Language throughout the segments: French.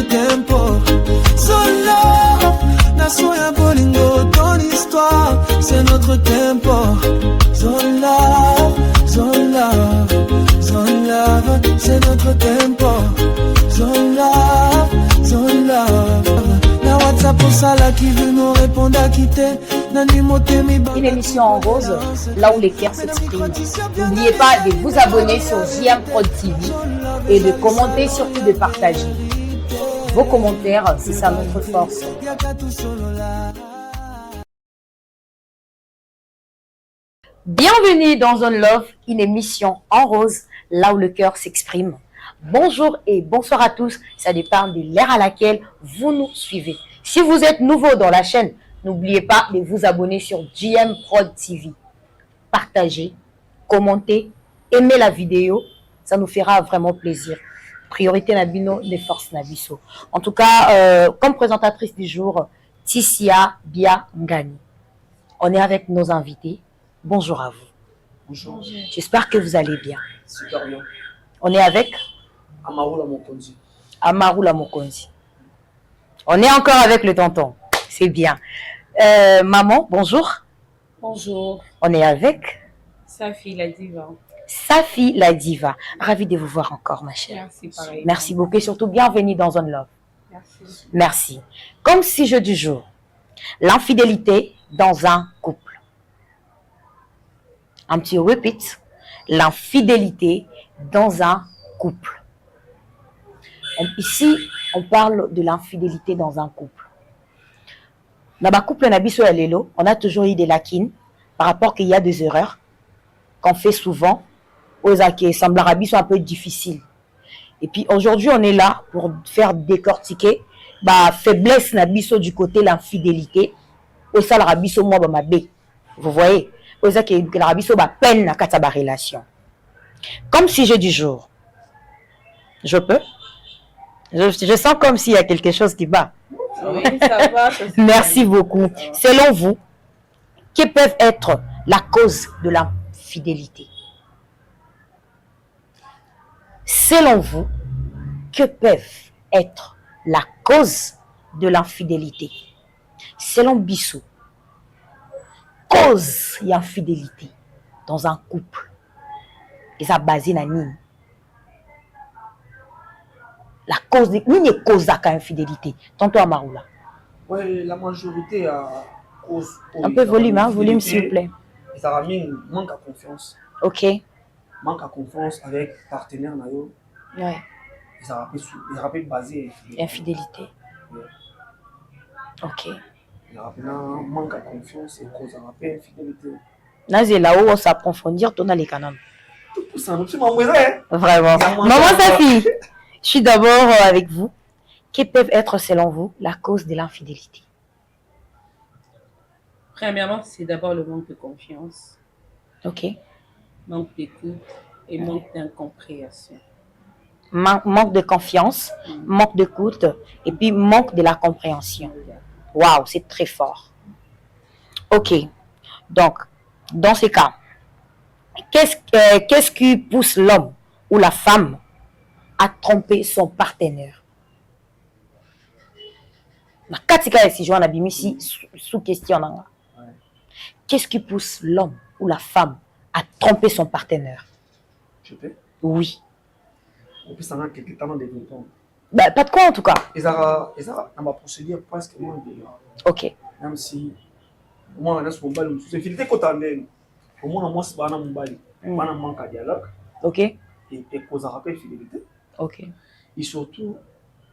tempo. Zola, Nasoya Bolingo, ton histoire, c'est notre tempo. Zola, Zola, Zola, c'est notre tempo. Zola, Zola. La WhatsApp pour ça là qui veut nous répondre à quitter. Une émission en rose, là où les cœurs s'expriment. N'oubliez pas de vous abonner sur JM Prod TV et de commenter, surtout de partager. Vos commentaires, c'est ça notre force. Bienvenue dans Zone Love, une émission en rose, là où le cœur s'exprime. Bonjour et bonsoir à tous, ça dépend de l'ère à laquelle vous nous suivez. Si vous êtes nouveau dans la chaîne, n'oubliez pas de vous abonner sur JM Prod TV. Partagez, commentez, aimez la vidéo, ça nous fera vraiment plaisir. Priorité Nabino, des forces Nabiso. En tout cas, comme présentatrice du jour, Tissia Bia Ngani. On est avec nos invités. Bonjour à vous. Bonjour. J'espère que vous allez bien. Super bien. On est avec Amarula Mokonzi. Amarula Mokonzi. On est encore avec le tonton. C'est bien. Maman, bonjour. Bonjour. On est avec Safi la diva. Safi la diva. Ravie de vous voir encore, ma chère. Merci, pareil. Merci beaucoup et surtout bienvenue dans Zone Love. Merci. Merci. Comme sujet du jour, l'infidélité dans un couple. Un petit repeat. L'infidélité dans un couple. Ici, on parle de l'infidélité dans un couple. Dans le couple, on a toujours eu des lacunes par rapport qu'il y a des erreurs qu'on fait souvent, aux qui semblent un peu difficiles. Et puis aujourd'hui, on est là pour faire décortiquer la faiblesse du côté de l'infidélité. Au salarabiso moi ma bé. Vous voyez, aux que la rabiso ba peine na kataba relation. Comme sujet du jour, je peux. Je sens comme s'il y a quelque chose qui bat. Oui, ça va. Merci beaucoup. Selon vous, que peuvent être la cause de l'infidélité? Selon vous, que peuvent être la cause de l'infidélité? Selon Bissou, cause d'infidélité dans un couple, et ça basé na nini? La cause de nini cause à infidélité? Tantôt à Maroula. Oui, la majorité a cause. Un peu volume, hein, volume s'il vous plaît. Ça ramène manque à confiance. Ok. Manque à confiance avec partenaire nayo. Ouais. Ça rappelle basé infidélité. Ouais. Ok. Il rappelle manque à confiance et cause rappelle infidélité. Nazé là-haut, on s'approfondir, ton les canons. Tout ça, nous sommes en Vraiment. Maman Safi, je suis d'abord avec vous. Que peuvent être, selon vous, la cause de l'infidélité? Premièrement, c'est d'abord le manque de confiance. Ok. Manque d'écoute et manque d'incompréhension. Manque de confiance, manque d'écoute et puis manque de la compréhension. Waouh, c'est très fort. Ok. Donc, dans ces cas, qu'est-ce qui pousse l'homme ou la femme à tromper son partenaire? Sous question. Qu'est-ce qui pousse l'homme ou la femme à tromper son partenaire? Je peux? Oui. On peut s'en rendre quelques temps de développement. Bah, pas de quoi en tout cas. Ils ont ma procédure presque moins de. Ok. Même si moi, on a ce mobile, c'est filtré quand on est. Au moins, moi, c'est pas un mobile. On a un manque à dialogue. Ok. Et cause à rappel fidélité. Ok. Et surtout,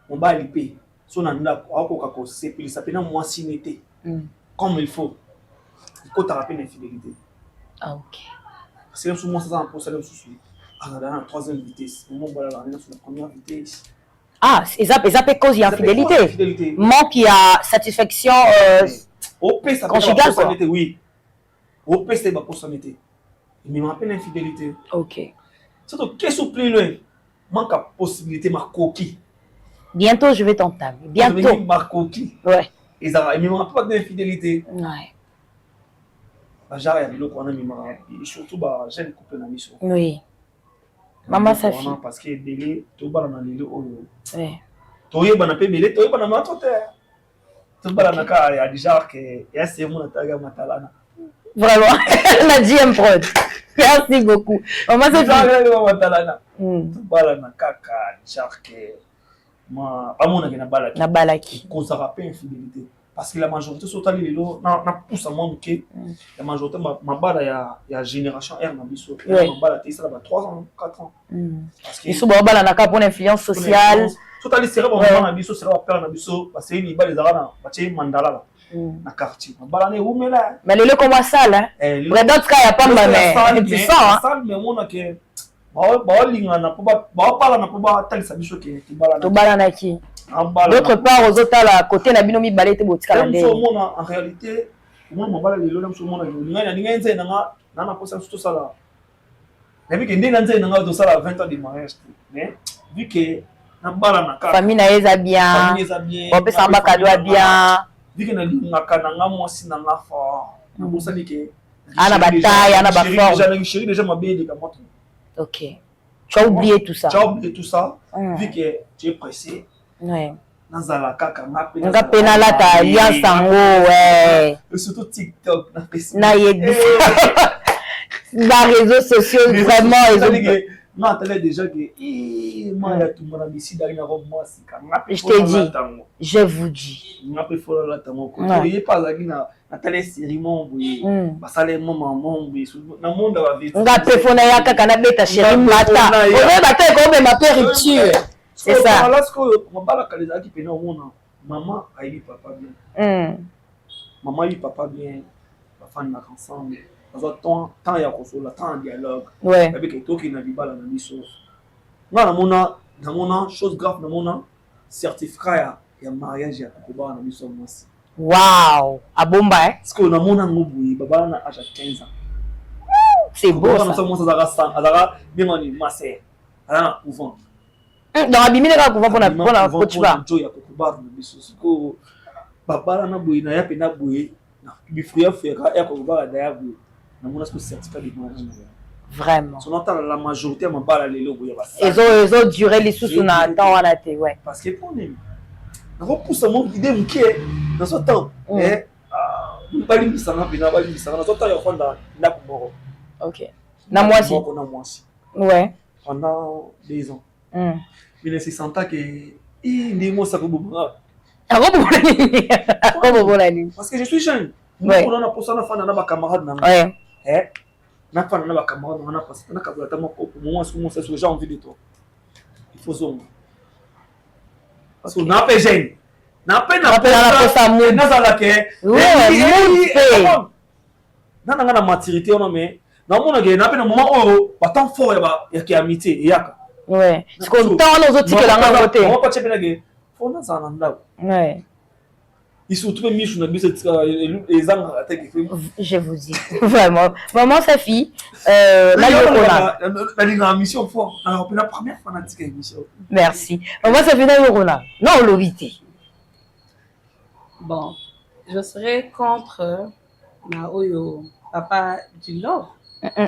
on va aller payer. Si on a un c'est ça peut être moins cinété. Comme il faut. Il faut rappeler l'infidélité. Ah, ok. Parce que souvent, ça pour ça, dans la troisième vitesse. On va aller sur la première vitesse. Ah, ça peut cause d'infidélité. Manque, il y a satisfaction conjugale. Oui. Au P, c'est pour son été. Mais je m'appelle l'infidélité. Ok. Surtout, qu'est-ce que plus loin? Manque à possibilité, ma coquille. Bientôt, je vais t'entamer. Bientôt. Ma coquille. Ouais. Et ça, il ne m'a pas d'infidélité. Ouais. J'arrive à l'eau qu'on a mis. Et surtout, j'aime couper la mission. Oui. Maman Safi. Parce que délai, tout le monde a l'eau. Oui. toyebana mpe ebele toyebana mato te tobalanaka ya déjà que ya semo na taga matalana Vraiment, la GM Prod. Merci beaucoup. Maman, c'est matalana tobalana kaka déjà que ma amonaki na balaki na balaki kozaka mpe infidélité parce que la majorité sotali lelo na pousa mwa moke la majorité mabala ya génération R na biso mabala te esala ba 3 ans 4 ans parce que biso babalanaka mpona influence sociale sotali sera bamama na biso sera bapere na biso basei mibali ezalaka na batie mandala na quartier mabala na eumela mais lelo koma sala d'autres cas ya pamba mais tu sens mais monake baolingana mpo baopalana mpo batalisa biso ke tobalanaki d'autre part ozotala côté na bino mibale te botikala ndenge omona en réalité omona mobala lelo na biso omona olingani alingai nzai nanga na posa biso tosala nayebi ke nde na nzai nanga tosala 20 ans de mariage mais vu que nabalana kaka famille na ye eza bien bopesa bakado ya bien vu que nalingaka nanga mwasi nanga fort nabosani ke ana bataille ana baforme chéri déjà mabe eleka moto. Ok. Tu as oublié tout ça. Tu as oublié tout ça, vu que tu es pressé. Ouais. Nazala kaka nga pena la ta alliance sango ouais. Et surtout TikTok na Facebook. Na yebi. Les réseaux sociaux vraiment ils non, attendez déjà que moi il y a tout mon ici derrière moi si je te dis. Je vous dis. On a pris follow là tango. Ko yé pas la na télé série mon boy. Basale maman mon boy. Na monde va vite. Nga pefona ya kaka na beta chérie mata. Obe bata ko be ma père rupture. C'est ça. Là ce que on parle quand les aki pena on maman aïe papa bien. Maman aïe papa bien. La famille ensemble. Tant ya kosola tant dialogue avec toi qui na bibala na biso na mona chose grave na mona certificat ya mariage ya koba na biso mwasi waouh abomba parce que na mona ngobu baba na âge 15 ans c'est beau ça na so mwasi azaka bien ni master ala couvent dans abimile ka couvent pona kochiba jo ya koba na biso siko baba na boyi na ya pena boyi na bifuya fuya ya koba da ya boyi. Vraiment. La majorité de ma ils ont duré les sous na temps wana te ouais. Parce que pour nous, on pousse mon idée mouké dans ce temps. Et pas limite ça na bina, pas limite ça dans ce temps il faut na kumoro. OK. Na moi aussi. Ouais. Pendant 2 ans. Mais c'est senta que ndi mo ça ko bobona. Parce que je suis jeune. Ouais. On a pour ça na fana na ba camarade na. Ouais. Na fana na ba camarade na parce que na kabula ta moko moi ce que j'ai envie de toi. Il faut ça. Parce que na pe jeune. Na pe na posa mood. Na za la ke. Ouais, na nga na maturité on mais na mona ke na pe na moment oh ba temps fort ya ki amitié yaka. Ouais. Parce que temps on autres que la nga côté. On pas cheper na ke. Faut na za na ndako. Ouais. Je vous dis, vraiment. Maman, sa fille, la mission fort. La première fanatique émission. Merci. Maman, sa fille, non, l'obité. Bon, je serais contre Naoyo, papa du Nord.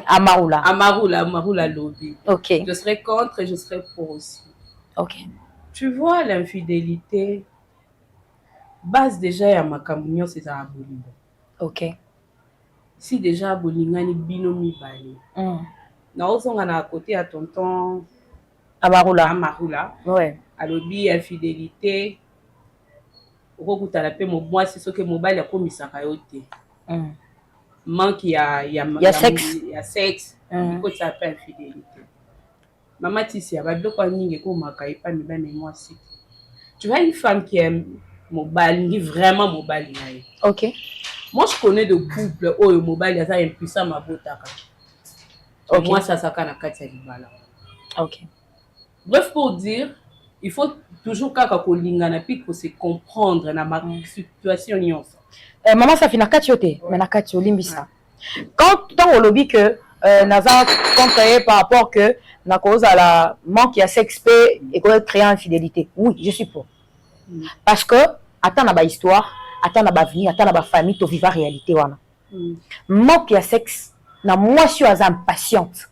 Amaroula lobby. Ok. Je serais contre et je serais pour aussi. Ok. Tu vois, l'infidélité base déjà ya makambo c'est à bolingo. OK. Si déjà bolingani bino mibale. Na ozonga na côté à tonton Amarula. Ouais. Alobi infidélité. Okokuta la pe mo mwasi soke mobile ya komisaka yo te. Manque ya sexe. Ko ça pas infidélité. Mama tisi ya ba biloko ningi ko makai pa mibane mwasi. Tu vois une femme qui aime mobile, vraiment mobile. Ok. Moi, je connais de couples où le mobile est impuissant ma botaka. Okay. Moi, ça s'accane à Katia Libala. Ok. Bref, pour dire, il faut toujours qu'on se comprendre dans ma situation. Maman, ça fait na Katiote, mais na Katio limbisa. Quand on lobby que Naza contre par rapport que na cause à la manque à s'expé et qu'on créer infidélité. Oui, je suis pour. Parce que attends na ba histoire, attends na ba vie, attends na ba famille, to vivre réalité wana. Manque ya sexe na moi je suis impatiente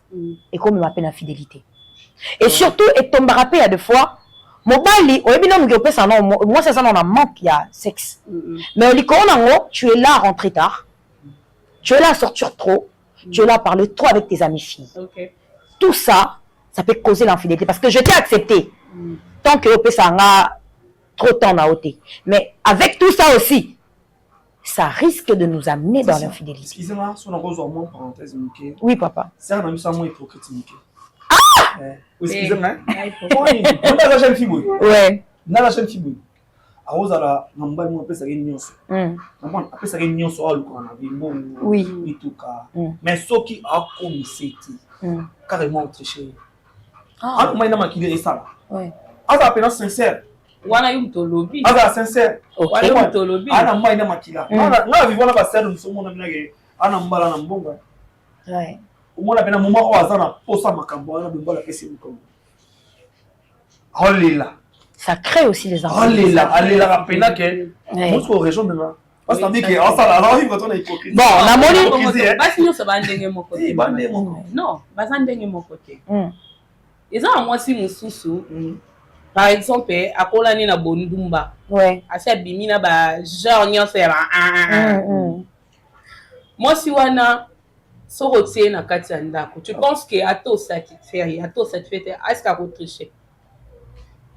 et comme m'appelle infidélité. Et surtout et tombe rappel à des fois Mobali, moi c'est ça, on a manque, il y a sexe. Mais tu es là à rentrer tard, tu es là à sortir trop, tu es là à parler trop avec tes amis filles. Tout ça, ça peut causer l'infidélité parce que je t'ai accepté. Tant que ça a trop de temps à ôter. Mais avec tout ça aussi, ça risque de nous amener dans l'infidélité. Excusez-moi, si on a besoin de parenthèse, oui, papa. C'est un ami, ça moins hypocrite. Excusez-moi. On a la jeune fille. Ouais. On a la jeune fille. A ozala namba mo pesa ke nyonso. Namba apesa ke nyonso aluka na bimbo. Oui. Bituka. Mais soki akomiseti. Carrément tricher. Ah, moi na makile esala. Ouais. Aza pena sincère. Wana yumto lobby. Aza sincère. Wana yumto lobby. Ana moi na makila. Na vivona ba selu msomo na minage. Ana mbala na mbonga. Ouais. Umona pena moma o azana posa makambo na bimbo la pesi mkongo. Olila. Ça crée aussi les enfants. Allez là, rappeler que moi je suis région maintenant. Parce que dit que ça là, alors il va tourner hypocrite. Bon, on a moni. Pas sinon ça va ndenge mon côté. Si, bandé mon. Non, pas ndenge mon côté. Et ça moi si mususu. Par exemple, à Kolani na Bondumba. Ouais. À cette bimina ba genre nyonso ya moi si wana so rotier na kati ya ndako. Tu penses que ato satisfaire, est-ce qu'à retricher?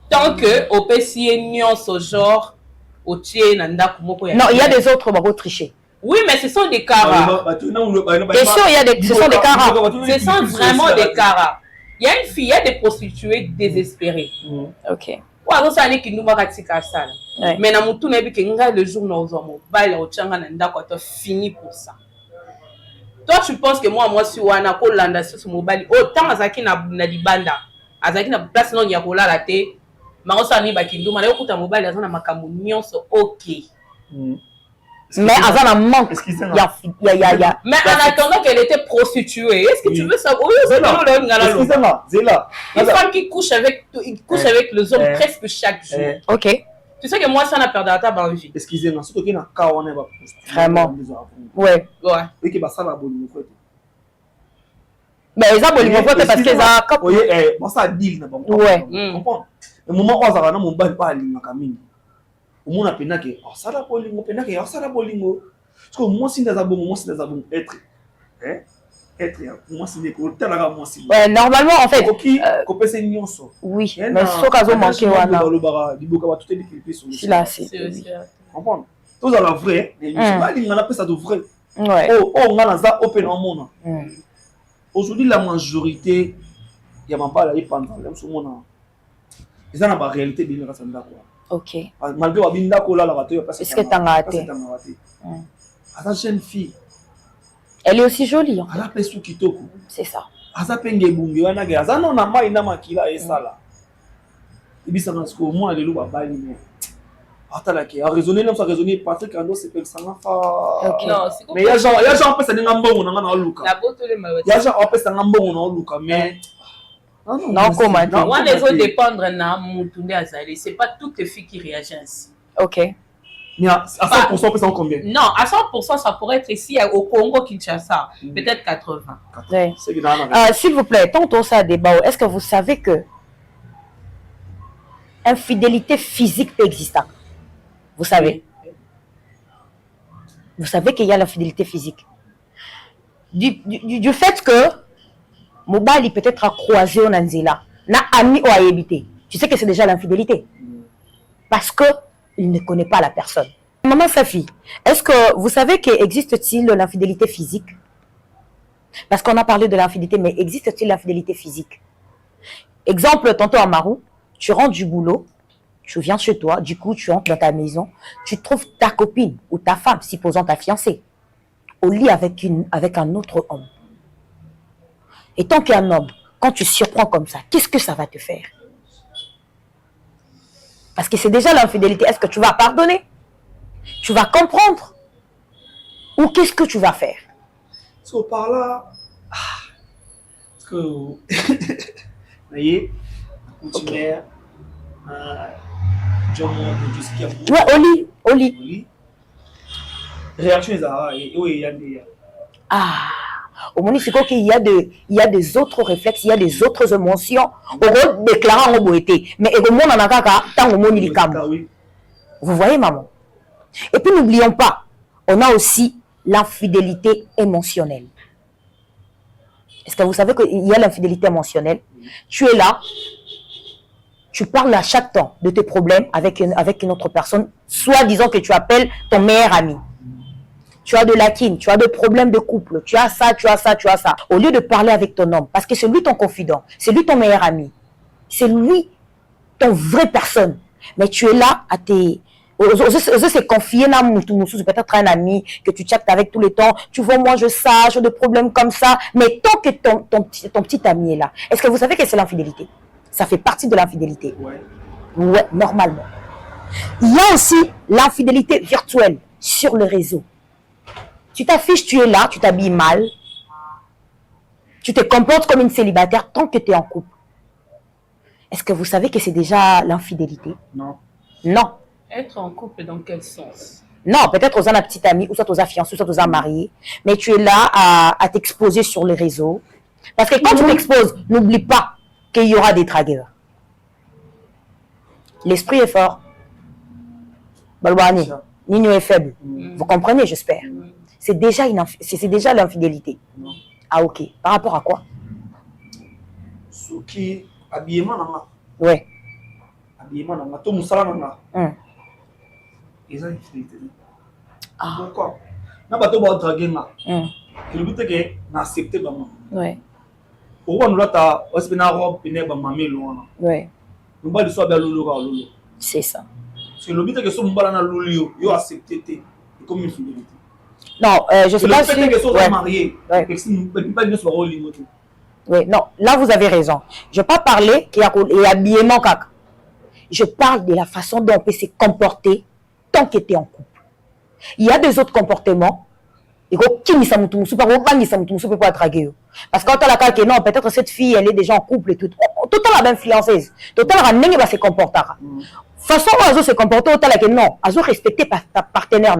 Tant que au PCN ce genre au tien nanda kumoko ya. Non, il y a des autres qui vont tricher. Oui, mais ce sont des cas rares. Bien sûr, ce sont des cas rares. Ce sont vraiment des cas rares. Il y a une fille, il y a des prostituées désespérées. OK. Ouais, alors ça n'est qu'il nous va ratisser ça. Mais na mutu na bi kenga le jour na ozomo baila au tchanga nanda kwa to fini pour ça. Toi tu penses que moi si wana ko landa sur mobile autant azaki na libanda azaki na place non ya kolala te. Mais Azana manque. Mais en attendant qu'elle était prostituée, est-ce que tu veux savoir? Zéla. Une femme qui couche avec les hommes presque chaque jour. OK. Tu sais que moi, ça n'a perdu la table en vie. Excusez-moi, surtout qu'il y a un cas où on est vraiment. Ouais. Et que ça va bonne fois. Mais ils ont bonne fois parce qu'ils ont. Oui, bon ça deal na bon. Ouais. Comprends? Le moment où ça va na mon bal pas alinga kamini. Au moins apena que ça la bolingo, pena que ça la bolingo. Parce que moi si dans bon être moi si des côté là moi si. Ouais, normalement en fait. Ko pese nyonso. Oui, mais so kazo manquer wana. Di boka ba tout est qui sur le. Là c'est. Comprends? Tout ça la vrai, mais pas alinga na pesa de vrai. Ouais. Oh ngana za open en monde. Aujourd'hui la majorité ya mambala yi pendant le mona. Ils ont la réalité de la race quoi. OK. Malgré Wabinda Kola la raté parce que est-ce que tu as raté? La jeune fille. Elle est aussi jolie. Elle a pesu kitoko. C'est ça. Aza penge bungi wana ge aza no na mai na makila esala. Ibisa na sko moi le louba bali mais. Atala ke a raisonner non ça raisonner Patrick Ando c'est pel sanga fa. Non, c'est mais il y a genre pesa ninga mbongo na na luka. La boto le mawe. Il y a genre pesa nga mbongo na luka mais non, comment? Moi, les autres dépendent de Azali. C'est pas toutes les filles qui réagissent ainsi. OK. Mais à 100%, ça combien? Non, à 100%, ça pourrait être ici au Congo, Kinshasa. Peut-être 80. Ouais. S'il vous plaît, tantôt ça débat. Est-ce que vous savez que infidélité physique peut exister? Vous savez? Vous savez qu'il y a l'infidélité physique. Du fait que Mobali peut-être a croisé au Nanzela, n'a ami ou a habité. Tu sais que c'est déjà l'infidélité. Parce que il ne connaît pas la personne. Maman Safi, est-ce que vous savez qu'existe-t-il l'infidélité physique? Parce qu'on a parlé de l'infidélité, mais existe-t-il l'infidélité physique? Exemple, tantôt à Marou, tu rentres du boulot, tu viens chez toi, du coup tu entres dans ta maison, tu trouves ta copine ou ta femme, supposons ta fiancée, au lit avec un autre homme. Et tant qu'un homme, quand tu surprends comme ça, qu'est-ce que ça va te faire? Parce que c'est déjà l'infidélité. Est-ce que tu vas pardonner? Tu vas comprendre? Ou qu'est-ce que tu vas faire? Parce que par là... Parce que... Vous voyez, coutumière, ouais, au lit. Réaction, oui, il y a des... Ah, Au moment où il y a des autres réflexes, il y a des autres émotions. On déclare en beauté. Mais au monde en a tant au monde il est. Vous voyez, maman? Et puis n'oublions pas, on a aussi l'infidélité émotionnelle. Est-ce que vous savez qu'il y a l'infidélité émotionnelle? Tu es là, tu parles à chaque temps de tes problèmes avec une autre personne, soit disons que tu appelles ton meilleur ami. Tu as de la kin, tu as des problèmes de couple, tu as ça, tu as ça, tu as ça. Au lieu de parler avec ton homme, parce que c'est lui ton confident, c'est lui ton meilleur ami, c'est lui ton vraie personne. Mais tu es là à tes... c'est confier dans peut-être un ami que tu chattes avec tous les temps. Tu vois, moi, je sache, j'ai des problèmes comme ça. Mais tant que ton petit ami est là, est-ce que vous savez que c'est l'infidélité? Ça fait partie de l'infidélité. Ouais, normalement. Il y a aussi l'infidélité virtuelle sur le réseau. Tu t'affiches, tu es là, tu t'habilles mal. Tu te comportes comme une célibataire tant que tu es en couple. Est-ce que vous savez que c'est déjà l'infidélité? Non. Non. Être en couple, dans quel sens? Non, peut-être aux petite amie, ou soit aux fiancés, soit aux mariés. Mais tu es là à t'exposer sur les réseaux. Parce que quand tu t'exposes, n'oublie pas qu'il y aura des dragueurs. L'esprit est fort. Balwani, Nino est faible. Vous comprenez, j'espère. C'est déjà l'infidélité. Ah, ok. Par rapport à quoi? Ce qui habillement nanga. Ouais. Habillement nanga. Tout musala nanga. Et ça, infidélité. Ah. Pourquoi? Na bato ba draguer nga. Que le but est que na accepter ba maman. Ouais. Pourquoi nous là ta ospina robe pene ba mamé loin. Ouais. Nous ba le soir ba lolo ka lolo. C'est ça. Parce que le but est que so mbala na lolo yo accepter té comme une infidélité. Non, je sais pas si... Oui, non, là vous avez raison. Je ne vais pas parler qu'il y a habillement caca. Je parle de la façon dont on peut se comporter tant que tu es en couple. Il y a des autres comportements. Parce que quand tu as non, peut-être cette fille, elle est déjà en couple et tout. Tout le temps la même fianceuse. Tout le temps, elle va se comporter. Façon dont elle se comporter, autant que non, elle va respecter ta partenaire.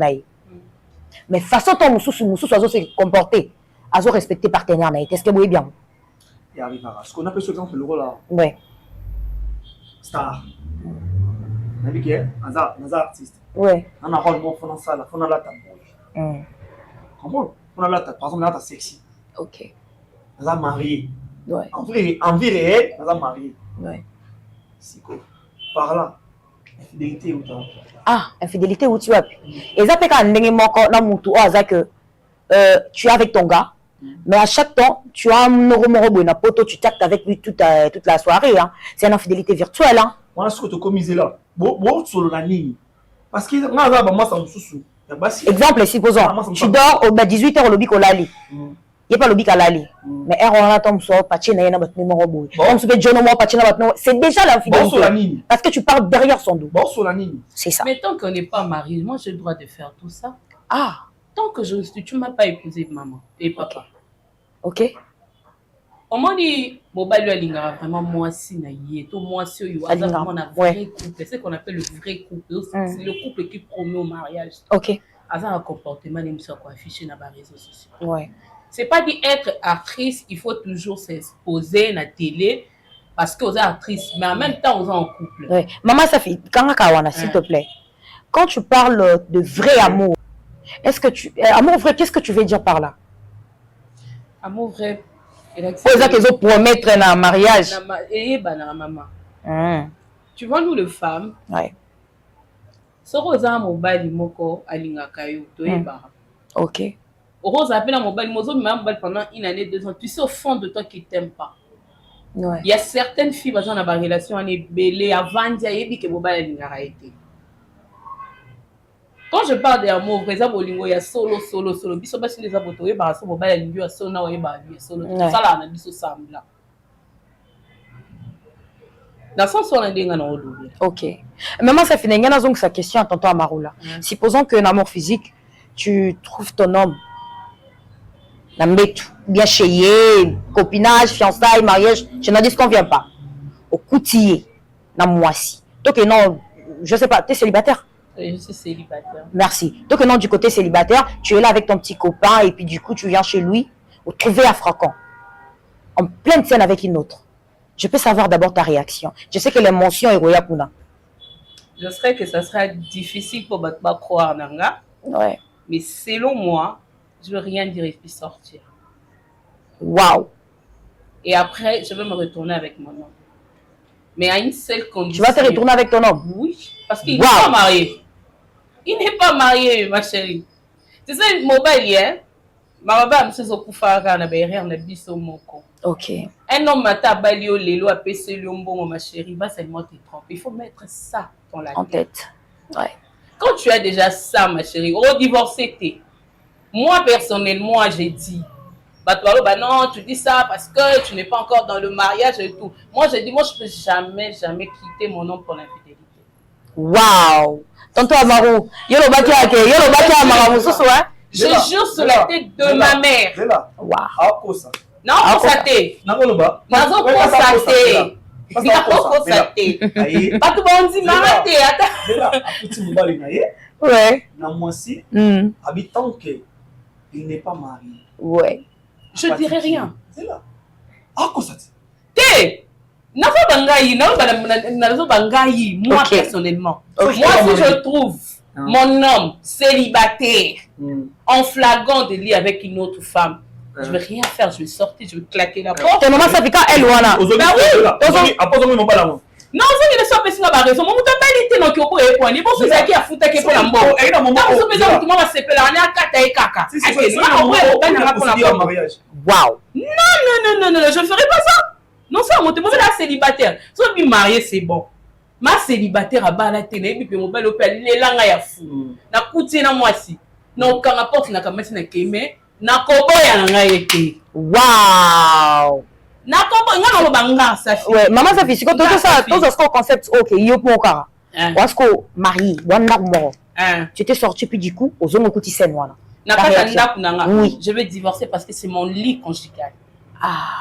Mais façon dont Moussou se comporter, elle va respecter partenaire. Est-ce que vous voyez bien? Il arrivera. Ce qu'on appelle ce exemple, le rôle là. Oui. Star. On a dit qu'il y a un artiste. Oui. On a un rôle bon, on a ça, on a la table. Comment? On a la table. Par exemple, on a ta sexy. Ok. On a marié. Oui. En vie réelle, on a marié. Oui. C'est quoi? Par là. Infidélité ou toi? Ah, infidélité où tu as pu. Et ça fait quand tu es avec ton gars, mais à chaque temps, tu as un poto, tu chattes avec lui toute la soirée. Hein. C'est une infidélité virtuelle. Hein. Voilà ce que tu as commis là. Parce que moi, ça me sous. Exemple, supposons, tu dors au 18h au lobby kolali. Il n'y a pas le lobby kolali. Mais c'est déjà l'infidélité. Parce que tu parles derrière son dos. C'est ça. Mais tant qu'on n'est pas marié, moi j'ai le droit de faire tout ça. Ah. Tant que tu ne m'as pas épousé maman et papa. Ok. On m'a dit, vraiment moi si moi si on a un vrai couple. C'est ce qu'on appelle le vrai couple. C'est le couple qui promet au mariage. Ok. Un comportement affiché dans les réseaux sociaux. Ouais. C'est pas dit être actrice, il faut toujours s'exposer à la télé parce que vous êtes actrice, mais en même temps vous êtes en couple. Ouais. Maman Safi, s'il te plaît, quand tu parles de vrai amour, est-ce que amour vrai, qu'est-ce que tu veux dire par là? Amour vrai. C'est ça qu'ils ont promettre un mariage. Maman. Tu vois, nous les femmes, ouais. Ok. Rose appelle un mobile, pendant une année, 2 ans. Tu sais au fond de toi qu'il ne t'aime pas. Ouais. Il y a certaines filles qui ont une relation, on est belé avant de dire que mobile a été. Quand je parle d'amour, par exemple, il y a solo. Biso basi les abotoye ba so mobile il y a solo na oye ba solo. Ça là na biso sambla. Dans son sens, on a des gens double. Ok. Maman, ça finit. Il y a une question à tonton Amaroula. Supposons qu'un amour physique, tu trouves ton homme. Bien chéé, copinage, fiançailles, mariage, je n'en dis qu'on vient pas. Au coutillé, dans moisi. Donc non, je sais pas, tu es célibataire? Oui, je suis célibataire. Merci. Donc non, du côté célibataire, tu es là avec ton petit copain et puis du coup tu viens chez lui. vous trouvez à Fracon, en pleine scène avec une autre, je peux savoir d'abord ta réaction. Je sais que l'émotion est roya pour nous. Je serais que ça sera difficile pour Batba croire Nanga. Ouais. Mais selon moi, je ne veux rien dire et puis sortir. Waouh. Et après, je vais me retourner avec mon homme. Mais à une seule condition. Tu vas te retourner avec ton homme? Oui, parce qu'il n'est pas marié. Il n'est pas marié, ma chérie. Tu sais, mobile hier, ma maman me dit ok. Un homme m'a tabalé au lélo, a pessé le bon, ma chérie, va seulement te tromper. Il faut mettre ça dans la tête. Ouais. Quand tu as déjà ça, ma chérie, redivorcer t'es. Moi, personnellement, j'ai dit, bah, toi, bah non, tu dis ça parce que tu n'es pas encore dans le mariage et tout. Moi, j'ai dit, moi, je ne peux jamais quitter mon homme pour l'infidélité. Waouh! Tonton Amarou, yolo baki Amarou, je jure sur la tête de ma mère. Waouh! Non, constaté. Non, constaté. Pas tout le monde dit, m'arrêtez. Ouais. Habitant qu'il n'est pas marié. Ouais. Je dirais rien. C'est là. Ah, quoi ça? Moi personnellement, moi si je trouve mon homme célibataire en flagrant de lit avec une autre femme, je vais rien faire, je vais sortir, je vais claquer la porte. Ton maman ça fait quand elle ou là? Non, c'est que les gens peuvent avoir raison. Mon totalité non qui au point. Les bons sont qui a foutu qui pour la mort. Non, c'est pas que moi c'est pas la kata et kaka. Waouh. Non, je ne ferai pas ça. Non, ça monte moi la célibataire. Si on est marié c'est bon. Ma célibataire a bas la télé et puis mon bel opéra les langues ya fou. Na kuti na moi si. Non quand la porte na kamesi na keme na koboya na ngaye. Waouh. Ouais, maman ça fait tout ça ce concept ok yo pour kara parce que mari wana mort tu étais sorti puis du coup aux hommes kuti scène voilà oui je vais divorcer parce que c'est mon lit conjugal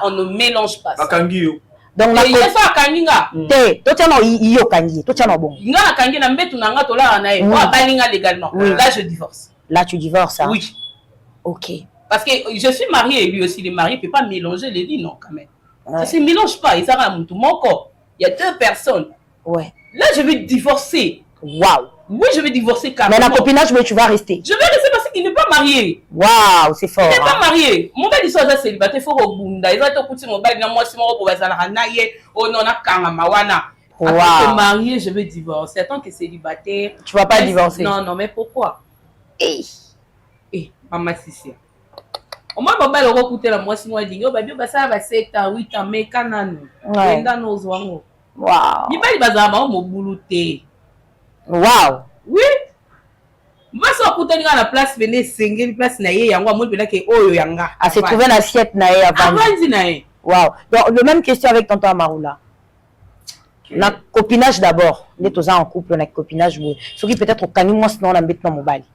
on ne mélange pas ça donc la ça kaninga to tiens no yo kangi to tiens no bon nga kangi na mbetu nanga to la na wa balinga légalement là je divorce là tu divorces hein? Oui ok parce que je suis mariée et lui aussi il est marié, il ne peut pas mélanger les lits non quand même. Ça ne se mélange pas, ils ont tout mon corps. Il y a deux personnes. Ouais. Là, je vais divorcer. Waouh. Oui, je vais divorcer carrément. Mais la copinage, mais tu vas rester. Je vais rester parce qu'il n'est pas marié. Waouh, c'est fort. Il n'est pas marié. Mon gars, il est célibataire, il faut rebondir. Il va te couper mon bail, moi, si mon gars, on a kangamawana. En tant que marié, je vais divorcer. En tant que célibataire. Tu ne vas pas divorcer. Non, mais pourquoi? Maman, Sissia. On m'a pas le recouter la moi si moi dit bah ça va 7 à 8 ans mais kananu enda no zwango waouh ni bali bazama mo buluté waouh oui moi ça couter nga la place venez singeli place na ye yango mo bela ke oyo yanga a se trouver l'assiette na ye avant na ye waouh donc le même question avec tonton Amaroula la copinage d'abord les tous en couple na copinage ce qui peut-être au kani moi sinon on embête dans mobile.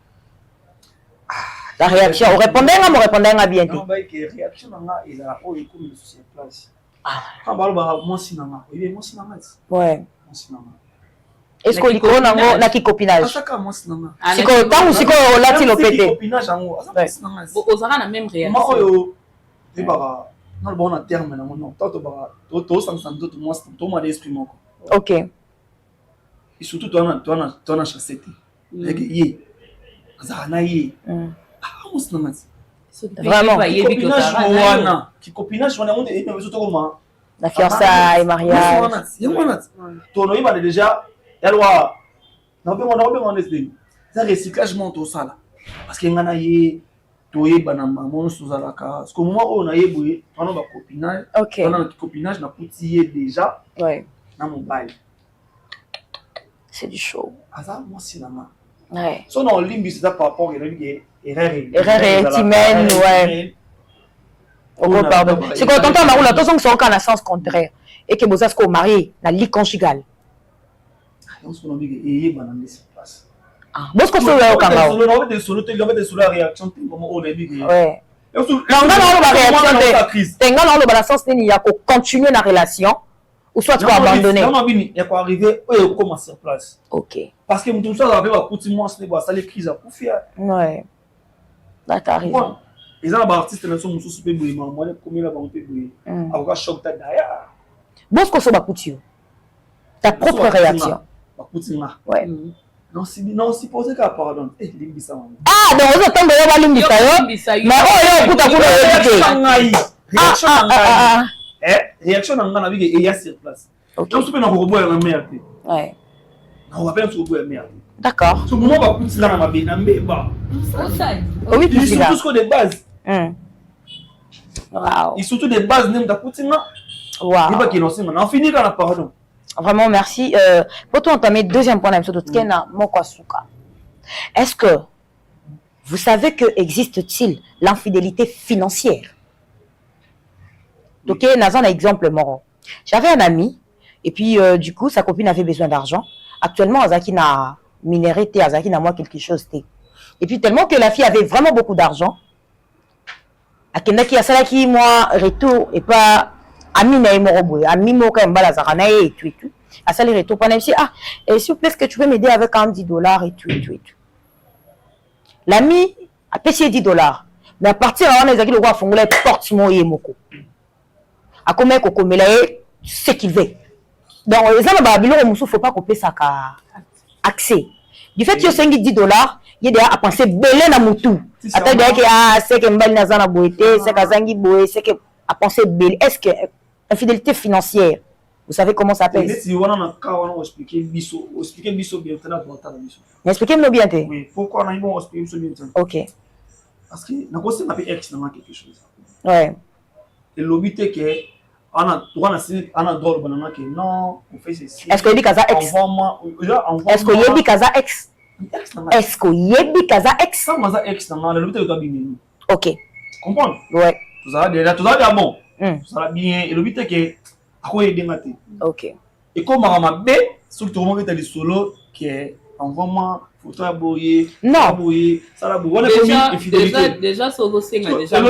La réaction, on répondait à bien. Non, bah, que réaction, il a eu comme sur place. Quand on parle de moi, c'est normal. Oui, moi, c'est normal. Ouais. C'est normal. Est-ce qu'on a qui copinage? C'est quand moi, c'est normal. C'est quand ou c'est quand là, tu l'as pété. Copinage en haut, c'est normal. Vous aurez la même réaction. Moi, je non, bon, en terme, non, toi, sans doute, moi, c'est tout mon esprit, moi. Ok. Et surtout, toi, on a chassé. Yé. Zanaï. Vraiment. Qui copinage, on est la fiançailles, mariage. Ton il va déjà, elle va. Non, ça recyclage tout ça là. Parce qu'il y a des toye banama monstre la ka. Parce que moi on a yéboué, on a copinage. Ok. On a notre copinage, on a coutillé déjà. Ouais. Dans mon bail. C'est du show. Ah ça, moi c'est la main. Ouais. So non limbi c'est par rapport à erreur intimenne, ouais. Oh pardon. C'est quand on entend Maroula, tous sont en sens contraire et que vous avez marié la ligue conjugale. On se dit que y a banane sur place. Ah, moi ce que c'est là au Kangao. On va des solo, tu vas des solo réaction comme on a dit. Ouais. Non, on va réaction. Tenga dans le balance il y a qu'on continue la relation ou soit tu vas abandonner. Non, il y a quoi arriver ou commencer sur place. OK. Parce que tout ça va faire couper moi c'est ça les crises à couper. Ouais. Là tu as raison. Ils ont un artiste qui sont super brillant. Moi, comme là, on peut briller. Avocat choc ta derrière. Bon, ce que c'est ma couture. Ta propre réaction. Ma couture. Ouais. Non, si posé qu'à pardon. Eh, limbisa. Ah, donc vous attendez de limbisa yo. Mais oh, yo, réaction. Réaction dans la vie et y a sur place. Donc tu peux nous revoir la merde. Ouais. On va faire sur revoir la merde. D'accord. Ce moment va coutir là dans ma vie, na mbeba. Oui, ils sont tous que des bases. Wow. Ils sont tous des bases nem da coutina. Wow. Il va qu'il enseigne. On finit dans la pardon. Vraiment, merci. Pour toi, entamer deuxième point d'émission de Kena Mokwasuka. Est-ce que vous savez que existe-t-il l'infidélité financière? Ok, Nazan a un exemple mort. J'avais un ami, et puis du coup, sa copine avait besoin d'argent. Actuellement, Azaki n'a minéré, Azaki n'a moi quelque chose. Et puis tellement que la fille avait vraiment beaucoup d'argent, Akendaki Asalaki, moi, retour, et pas Ami na Moroboy, Ami Moka Mbalazarana et tout et tout. Asali retour, pendant que ah, s'il vous plaît, est-ce que tu peux m'aider avec un $10 et tout et tout et tout. L'ami a payé $10. Mais à partir de là, on a dit que le roi Fongola porte mon yémoko. À combien qu'on met là, ce qu'il veut. Donc, les gens il ne faut pas couper ça accès. Du fait que tu as $10, il y a à penser belé na moutou. Attends, il y a c'est que mbali na zana boité, c'est que zangi boé, c'est que à penser belé. Est-ce que infidélité financière, vous savez comment ça s'appelle? Si on a un cas, on va expliquer biso bien, expliquez-moi bien. Oui, pourquoi on a expliqué bien? Ok. Parce que nous avons ex dans quelque chose. Ouais. Et l'objet que on a drôle banana que non, on fait ceci. Est-ce que il dit kaza ex? Est-ce que il dit kaza ex? Est-ce que il dit kaza ex? Ça maza ex dans l'objet que bien. Ok. Comprends? Ouais. Tout ça déjà bon. Tout ça bien et l'objet que à quoi aider maté. Ok. Et comme ma bé, surtout moi que solo qui est en vraiment photo aboyer, aboyer, ça la boue. Déjà sur vos signes déjà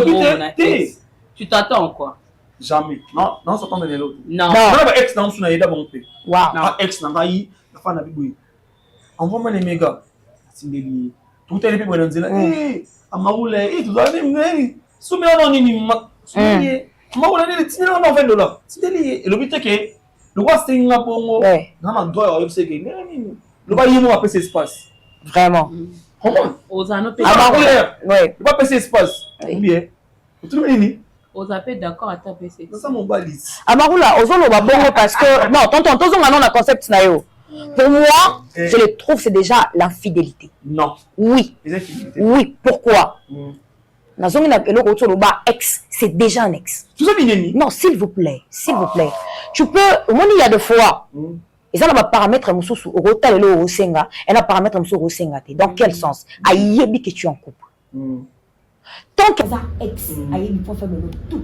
tu t'attends quoi? Jamais. Non, ça tombe dans l'autre. Non. Ex dans son aïda bon peu. Wow. Ex dans la fin na biboui. En vraiment les méga. Sindeli. Tout est les people dans zela. Eh, amaoule, tu dois même soumis on ni soumis. Amaoule ni tiner on $20. Sindeli. Et le but est que le roi singa bongo. Na ma doit yo se que le roi yimo a passer espace. Vraiment. Comment? Aux anneaux amaoule. Ouais. Il va passer espace. Bien. Tout le monde aux appels d'accord à taper c'est ça mon balise. Amarula, ozolo ba bongo parce que non, tonton maintenant na concept na yo. Pour moi, je le trouve c'est déjà l'infidélité. Non. Oui. Oui, pourquoi? Nazongi na eloko tsolo ba ex, c'est déjà un ex. Tu sais bien. Non, s'il vous plaît, s'il vous plaît. Tu peux au moins il y a des fois. Et ça n'a pas paramètre mususu au rotal le au senga, elle a paramètre mususu au senga. Dans quel sens? Ayebi que tu es en couple. Tant que ça ex, ayebi pour faire le tout.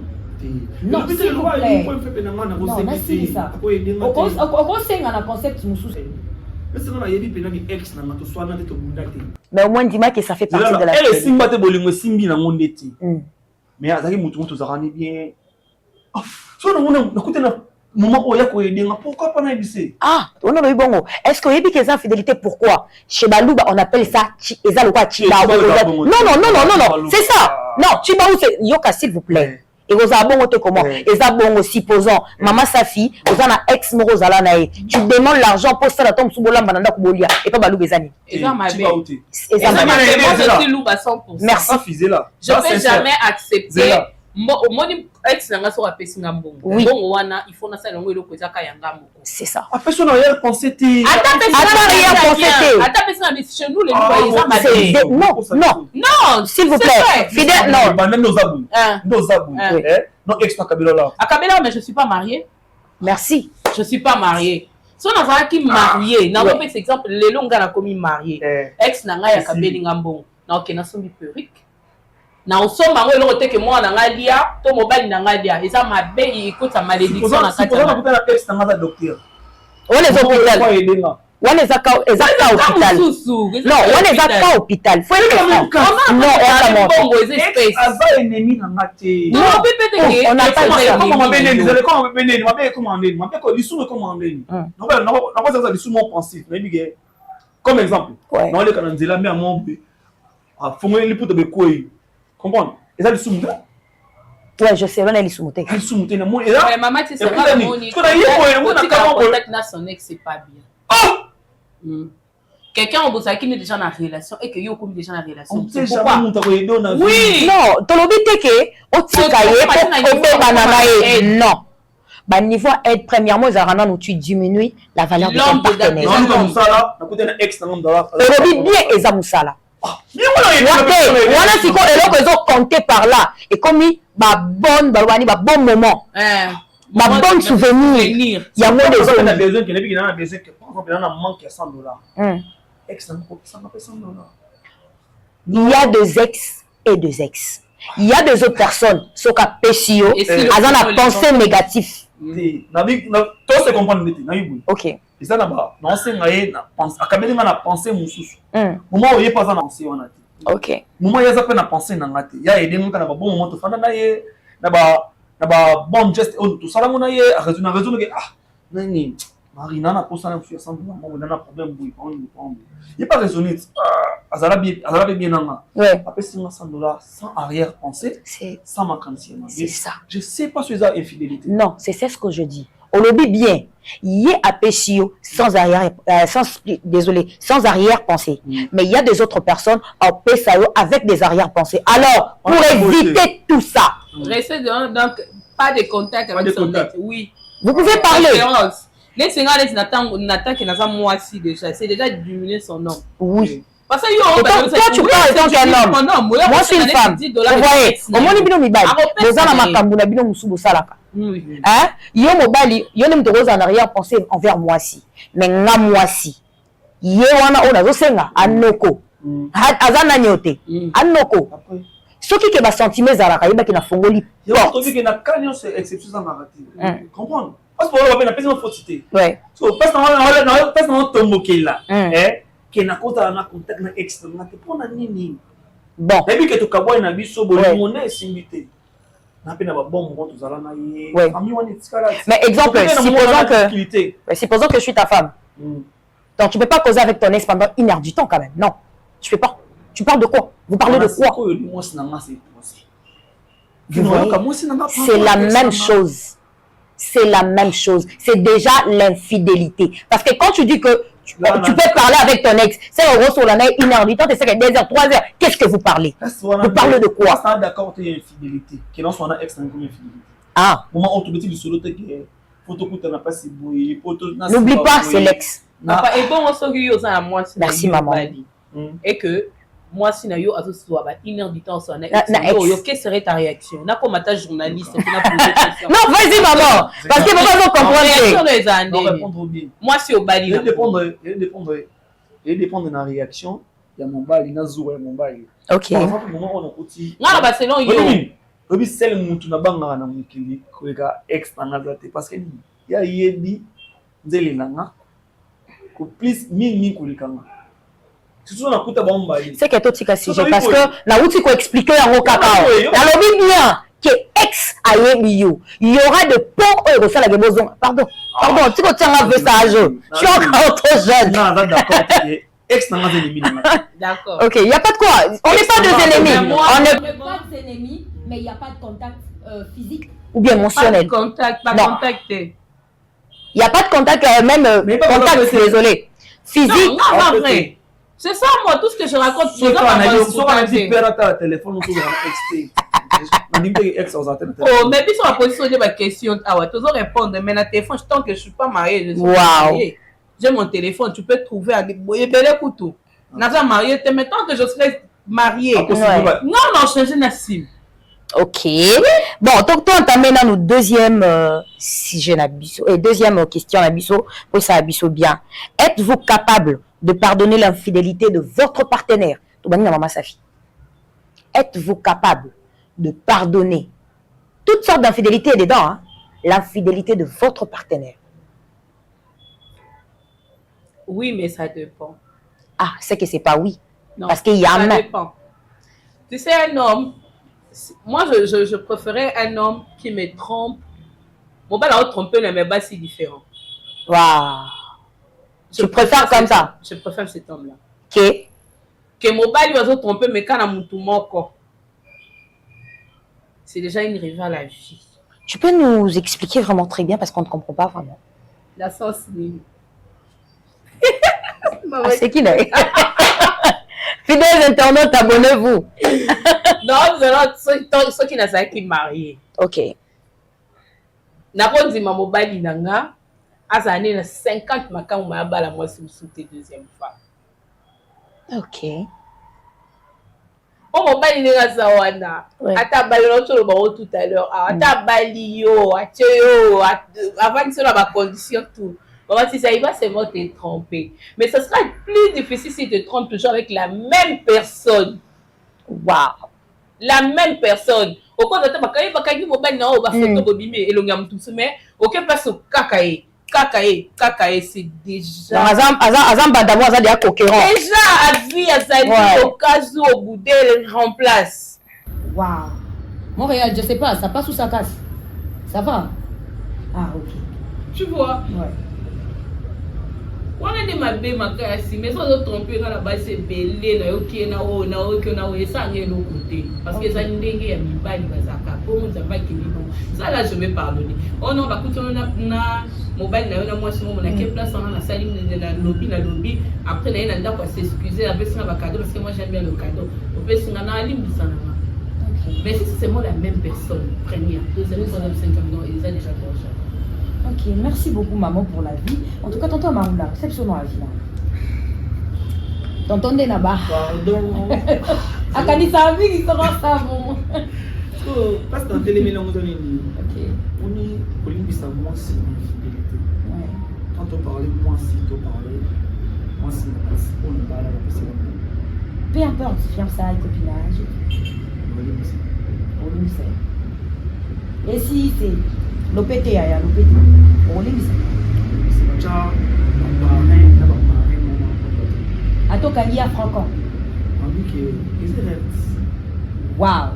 Non, s'il vous plaît. Non, merci ça. Au senga na concept mususu. Mais au moins dis-moi que ça fait partie de la vie. Elle est simba te bolingo simbi na mondeti. Mais azaki mutu tozarani bien. So na écoutez na moment où il y a quoi aider pourquoi pas na ebissé. Ah, on a le bongo. Est-ce que yebi que ça infidélité pourquoi? Chez Balouba on appelle ça eza le quoi chiba. Non, c'est ça. Non, chiba ou c'est yoka s'il vous plaît. Et vous avez bon comment? Et ça bon aussi posant. Maman sa fille, vous en a ex morozala nae. Tu demandes l'argent pour ça la tombe sous bola banana kubolia et pas balou bezani. Et ça m'a bien. Merci. Je peux jamais accepter. Mon ex n'a pas sur la personne ngambongo. Bon wana il faut na ça longo eloko ezaka yanga moko. C'est ça. A personne rien pensé té. Attends personne chez nous les non, s'il vous plaît. Fidèle non. Même nos abous. Non ex na Kabila là. À Kabila mais je suis pas mariée. Merci. Je suis pas mariée. Si on a vraiment qui marié, na par exemple les longs gars na commis marié. Ex na nga ya Kabila ngambongo. Na ok na sombi perruque. Na osomba ngo eloko te ke mwana nga lia to mobali na nga lia eza mabe ikota malédiction na kati na kutana ex na nga docteur on les hôpital on les aka hôpital non on les aka hôpital faut être non on a bongo espèce ava ennemi na ngate non pépé on n'a pas comment mabene vous allez comment mabene mabé commander mabé ko lisu commander non pas ça lisu mon pensif mais bige comme exemple non les kananzela mais à mon a fongo li puto be koi comprendre Et ça, le soumouté. Ouais, je sais, on a les soumoutés. Le soumouté, maman, tu sais, contact na son ex, c'est pas bien. Quelqu'un au Bosaki est déjà dans la relation et que yo comme déjà dans la relation. Pourquoi? Oui. Non, tolobi teke, o tikaye, non. Bah, niveau aide, premièrement, nous tu diminues la valeur de ton partenaire. Non, comme ça là, on a un ex dans $1. Tolobi bien eza musala. Voilà si quoi et là que compté par là et comme ba bonne balwani ba bon moment. Ma bonne souvenir. Il y a moins de besoin que les a besoin que par exemple il en manque $100. Ex $100. Il y a des ex et des ex. Il y a des autres personnes qui ont péchio, elles ont pensée négative. Tout se comprend. Ok. Et ça là-bas, non c'est na pensée moussous. Moment où il pas en pensée on a dit. Ok. Moment il y a ça na pensée na ngate. Il y a aider nous quand na bon moment to fanda na ye na ba bon geste on tout ça là mon na ye a raison que ah nani Marina na posa na fuir sans on a problème bouille on il pas raisonné azala bien nanga. Ouais. Après $500 sans arrière pensée, sans ma conscience. C'est ça. Je sais pas si c'est infidélité. Non, c'est ce que je dis. On le dit bien. Il y a péchio sans arrière, sans arrière-pensée. Mais il y a des autres personnes en péchayo avec des arrière-pensées. Alors, pour éviter tout ça, restez donc pas de contact avec son ex. Oui. Vous pouvez parler. Les Sénégalais n'attendent que dans un mois ci déjà. C'est déjà diminuer son nom. Oui. Parce que toi, tu parles tant qu'un homme. Moi, je suis une femme. Vous voyez, au moins, il y a des gens hein? Yo mobali, yo nem tokoza en arrière penser envers moi si. Mais nga moi si. Ye wana ona zo senga anoko. Azana nyote. Anoko. Soki ke ba sentiment za ka yeba ki na fongoli. Yo to ki na kanyo c'est exception ça narrative. Comprendre? Parce que on va pas une faute. Ouais. So parce que on tomboke là. Que na kota na contact na externe te pona nini. Bon. Depuis que tu kaboy na biso bolingo na simbité. Ouais. Mais exemple, supposons que je suis ta femme. Donc tu ne peux pas causer avec ton ex pendant 1 heure du temps quand même. Non, tu ne peux pas. Tu parles de quoi? Vous parlez de quoi? C'est la même chose. C'est la même chose. C'est déjà l'infidélité. Parce que quand tu dis que tu peux parler avec ton ex, c'est au sur la 1 heure du temps, c'est 2 heures, 3 heures. Qu'est-ce que vous parlez? Vous parlez de quoi? Je suis d'accord avec l'infidélité. Que l'on soit un ex, c'est une infidélité. Ah. Moment automatique du solo, n'oublie pas, c'est l'ex. Et bon, on sait que ça à moi. Merci maman. Et que moi, si na yo azo soit 1 heure du temps sur un ex, quelle serait ta réaction? Na comme ta journaliste qui n'a posé question. Non, vas-y maman, parce que maman va comprendre. Moi, si au bali. Il dépend de la réaction. Il y a mon bali, il y a mon bali. Ok. Par exemple, au moment où on a outil. Non, bah c'est non yo. Obi sel mutu na banga na mukili kweka ex na ngazate parce que ya yebi nzeli nanga ko plus mingi kulikanga. C'est que toi tu kasi parce que na outi ko expliquer yango kakao. Na lobi bien que ex ayebi yo. Il y aura de pont au ça la besoin. Pardon, tu ko tianga message. Je suis encore trop jeune. Non, d'accord. Ex n'a pas d'ennemis. D'accord. Ok, il n'y a pas de quoi. On n'est pas deux ennemis. On n'est pas des ennemis, mais il n'y a pas de contact physique. Ou bien émotionnel. Pas de contact, pas contacté. Il n'y a pas de contact, même contact, désolé. Physique. Non, vrai. C'est ça, moi, tout ce que je raconte. Si on a dit père à téléphone, on peut texter. Oh, mais puis sur la position de ma question, ah ouais, tu dois répondre. Mais la téléphone, tant que je ne suis pas mariée, je suis mariée. J'ai mon téléphone, tu peux trouver à Bébé Couteau. N'a marié, mais tant que je serai mariée. Non, je suis une sim. Ok. Bon, donc toi, on t'amène dans notre deuxième sujet et deuxième question à Bisso, pour ça Bisso bien. Êtes-vous capable de pardonner l'infidélité de votre partenaire? Maman Safi. Êtes-vous capable de pardonner toutes sortes d'infidélités dedans, hein? L'infidélité de votre partenaire? Oui, mais ça dépend. Ah, c'est que c'est pas oui. Non, parce qu'il y a un. Ça dépend. Tu sais, un homme, moi je préférais un homme qui me trompe. Mon bas, la tromper, mais bas, c'est différent. Waouh. Je préfère comme ça. Je préfère cet homme-là. Ok. Que mon bas, lui, va tromper, mais quand on a mon tout mort, c'est déjà une rêve à la vie. Tu peux nous expliquer vraiment très bien parce qu'on ne comprend pas vraiment. La sauce nini. C'est qui là? Fidèles internautes, abonnez-vous. Non, nous allons ceux qui n'ont pas qui mariés. Ok. N'importe ma mobile nanga, à ça année 50 makam ma bala moi si vous souhaitez deuxième fois. Ok. Oh mobile nanga zawana. Ata bali l'autre le baro tout à l'heure. Ata bali yo, atyo avant que cela ba condition tout. Maman, si ça y va, c'est bon, t'es trompé. Mais ce sera plus difficile si tu te trompes toujours avec la même personne. Waouh! La même personne. Au contraire, quand il va gagner mobile, non, on va photo bobimé et l'on tout mais aucun passe au kakae, c'est déjà. Azam Badamo, Azam déjà coquérant. Déjà, à vie, à sa vie, au cas où au bout d'elle remplace. Waouh! Montréal, je sais pas, ça passe ou ça casse? Ça va? Ah, ok. Tu vois? Ouais. On a des mabés makasi, mais sans tromper quand la base c'est belé, na ok na o et ça rien l'autre côté. Parce que ça n'dengue ya mibali bazaka. Pour nous ça va qui bon. Ça là je vais pardonner. Oh non, bah quand on a mobile na moi si on a quelle place on a la salle de la lobby après là il a pas s'excuser avec ça va cadeau parce que moi j'aime bien le cadeau. On peut se na lim ça na. Mais si c'est moi la même personne, première, deuxième, troisième, cinquième, non, ils ont déjà proche. Ok, merci beaucoup maman pour la vie. En tout cas, tonton Maroula, réceptionnons la vie là. Tonton Denaba. Pardon. A Kanisa vie qui sera ça bon. Parce que dans télé mais on dit Ok. on est Olimbi ça moi c'est fidélité. Quand on parlait moi si tu parlais moi c'est on ne parle pas c'est Peu importe, fiançailles, copinage. Olimbi ça. Et si c'est l'OPT, l'OPT. Olimbi ça. C'est déjà parrain, A to kangi ya franco. ami que Israël. Waouh.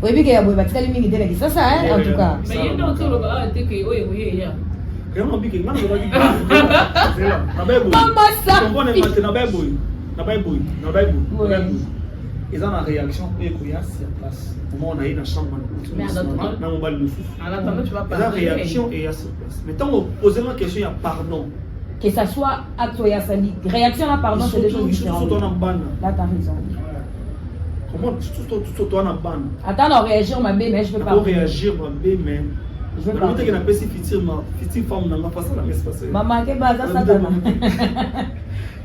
Oui, bien qu'il y a beaucoup de mingi de ça ça hein en tout cas. Mais il y a d'autres là bas que oye oye. Quand on dit que maintenant on va dire c'est là. Maman ça. On va mettre na Bible. Na Bible. Ils ont la réaction et qu'il y a sur place. Comment on a eu la chambre dans mon bal de sous. Alors tu vas pas. La réaction est à sur place. Mais tant on pose la question il y a pardon. Que ça soit acte ou yasali, réaction à pardon, c'est des choses différentes. Surtout en ban. Là, t'as raison. Comment surtout en ban. Attends, on réagir, ma bébé, mais je veux pas. On réagir, ma bébé, mais. Je veux pas. Je veux pas. Petite femme dans ma face à la messe passée. Maman, qu'est-ce que ça ça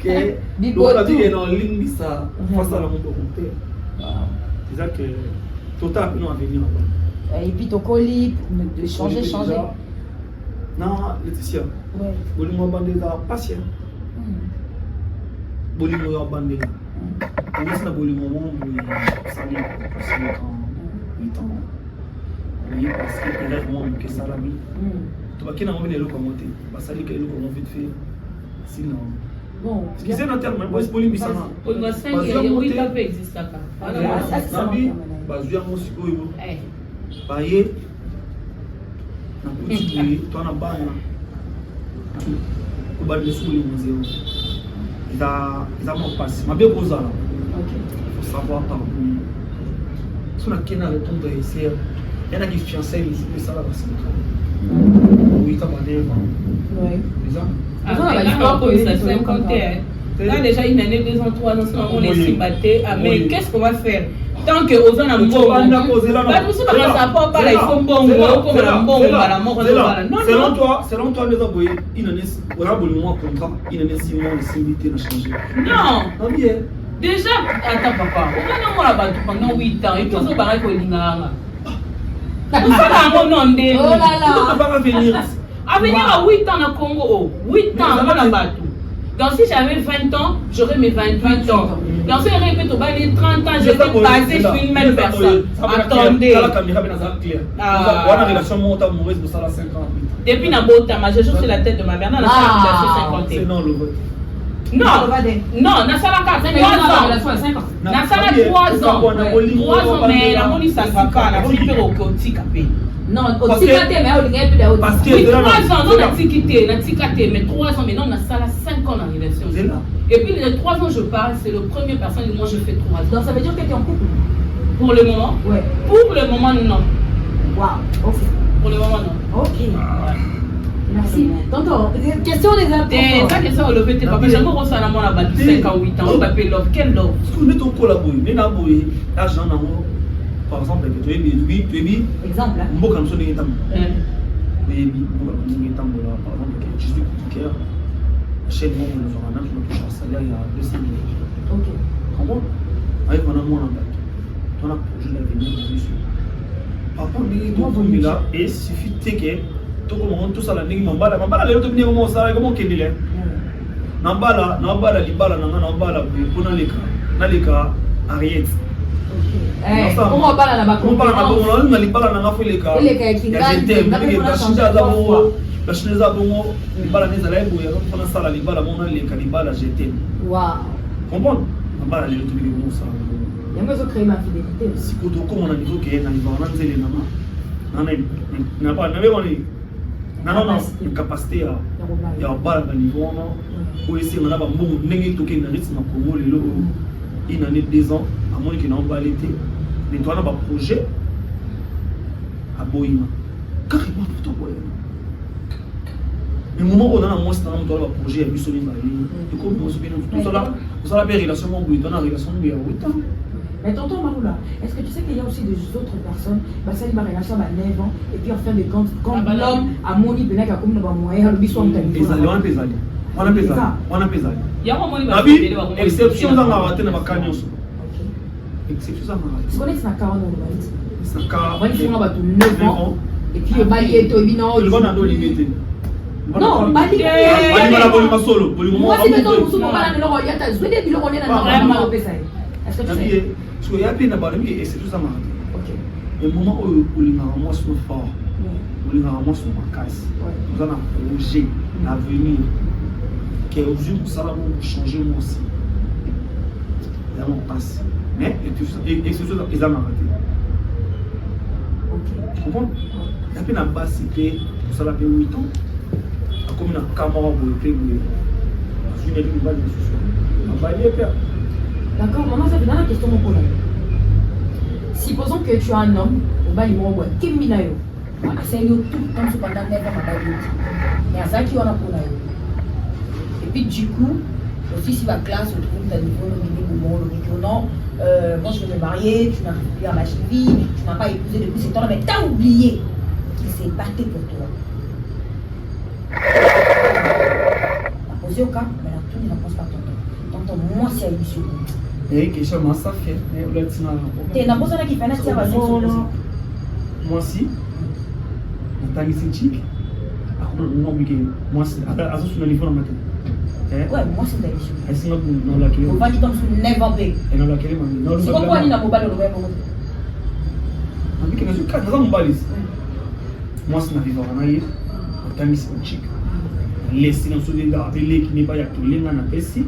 Que. Donc, on a dit qu'il est en ligne, ça, face à la volonté. C'est ça que. Total, nous, à venir là-bas. Et puis, ton colis, de changer. Non, Laetitia. Ouais. Bolimo bandela patient. Bolimo bandela. On laisse la bolimo mon salut c'est quand 8 ans. Oui parce que il a vraiment que salami. Tu vas qui n'a envie de le commenter. Bah ça dit que le comment vite fait. Sinon. Bon. Ce qui c'est dans terme boys bolimo ça. Pour moi 5 il y a 8 ans existe là. Nabi bazuya mo sikoyo. Baye na kuti toi na bana. O bar de sul museu. Ils ont passé. Ma bien posé là. Ok. Faut savoir pardon. Si on a qui n'a le temps de essayer, il y en a qui fiancés ils sont ça là parce que. Oui, ça va dire. Oui. Les hommes. Ah, ça c'est compté. Là déjà une année, 2 ans, 3 ans, on est si batté. Ah mais qu'est-ce qu'on va faire? Tant que aux gens ont bon, il faut bon, selon toi, les aboyés, il en est, on a voulu moins contrat, il en est 6 mois, les civités n'ont changé. Non, déjà, attends papa, on a battu pendant 8 ans, et tout ça pareil pour les Ningara. Oh là là, à venir à 8 ans au Congo, 8 ans, on a battu. Donc si j'avais 20 ans, j'aurais mes 28 ans. Donc si j'aurais fait les 30 ans, j'étais basé sur une même personne. Attendez. Depuis Nabota, j'ai juste sur la tête de ma mère. Non, non, na sala 3 ans, mais la moni ça va pas, la moni peut au capé. Non, au tikate mais au lingé plus de parce que 3 ans non na tikate mais 3 ans mais non na sala 5 ans d'anniversaire. Et puis les 3 ans je parle, c'est le premier personne et moi je fais 3 ans. Donc ça veut dire que tu es en couple? Pour le moment? Ouais. Pour le moment, non. Waouh, ok. Pour le moment, non. Ok. Merci. Tonton, question des enfants. Ça, question, le petit papa, j'aime beaucoup ça, on a battu 5 ans, 8 ans. On va payer l'offre. Quelle offre? Parce que nous sommes collaborés. Nous avons l'argent, par exemple, tu es mis. Exemple. On va comme ça, nous sommes. Par exemple, je suis cooker. Chaque mois, on a un salaire, il y a 200 000. Ok. Comment? Avec mon amour en bateau. On a projet d'avenir dessus. Par contre, là, et il suffit de que tout le monde, tout ça, la ligne, mambala, les autres venir au salaire, comment qu'il est? Nambala, libala, nambala, pour les cas, Ariette. Comment on parle là-bas? On parle là-bas, on a libala, on a fait les cas. La Chine a bon, libala, les allèves, on a ça, la libala, on a les calibala, j'étais. Waouh. Comprends? Nambala, les autres venir au salaire. Il y a besoin de créer ma fidélité. Si vous avez un niveau qui est dans le une capacité à avoir un niveau pour essayer de faire un rythme une année, 2 ans, à moins qu'il n'y ait pas l'été. Mais tu as un projet à Boïma. Carrément pour toi, Boïma. Mais au moment où on a un projet à Bissoli, du coup, tout ça, la relation, on a une relation de 8 ans. Mais tonton Maroula, est-ce que tu sais qu'il y a aussi des autres personnes, ça y va relation à 9 ans, et puis en fin de compte, quand l'homme a moni de nègre comme nous avons moyen, le bisou en téléphone. On a pesé. Il y a un moment où il y a exception dans la raté dans la canyon. Exception dans la raté. Est-ce qu'on est dans 40 ans? C'est un cas. On va faire 9 ans, et puis le bali est au bilan. Le bon ado limité. Non, bali est solo. Moi, si tu as un mal à l'eau, il y a ta zoué de l'eau, on est dans le pesé. Est-ce que tu sais? Parce qu'il y a plein de barèmes et c'est tout ça marqué. Le moment où les marmots sont forts, où les marmots sont en casse, nous avons un projet, l'avenir, qui est aux yeux pour ça, pour changer moi aussi. Là, on passe. Mais, et c'est tout ça, ils ont arrêté. Tu comprends? Il y a plein de base, c'était, pour ça, 8 ans. Comme une caméra pour le pays, parce qu'il y a une balle de soucis. On va aller faire. D'accord, maman, ça fait dans la question mon problème. Supposons que tu as un homme, au bas, il m'a envoyé. Qu'est-ce que tu as fait? C'est tout le temps, pendant 9 ans, mais à ça, qui en a pour et puis, du coup, aussi, si ma classe se trouve à niveau non, moi je vais me marier, tu n'arrives plus à ma cheville, tu n'as pas épousé depuis ce temps-là, mais tu as oublié qu'il s'est battu pour toi. Tu as posé au cas, mais là, tout ne pense pas tonton. Moi, c'est à l'émission. Et question ça fait tu n'as pas besoin qu'il fasse un moi si on t'a mis chic non moi c'est à ce sur le téléphone matin ouais moi c'est l'émission est-ce que non la clé on va dire comme sur never be et non la clé non c'est pourquoi on a mobile le web on dit que nous quatre dans mobile moi c'est n'arrive pas à aller on t'a mis chic laisser dans ce débat qui n'est pas y a tout les na pesi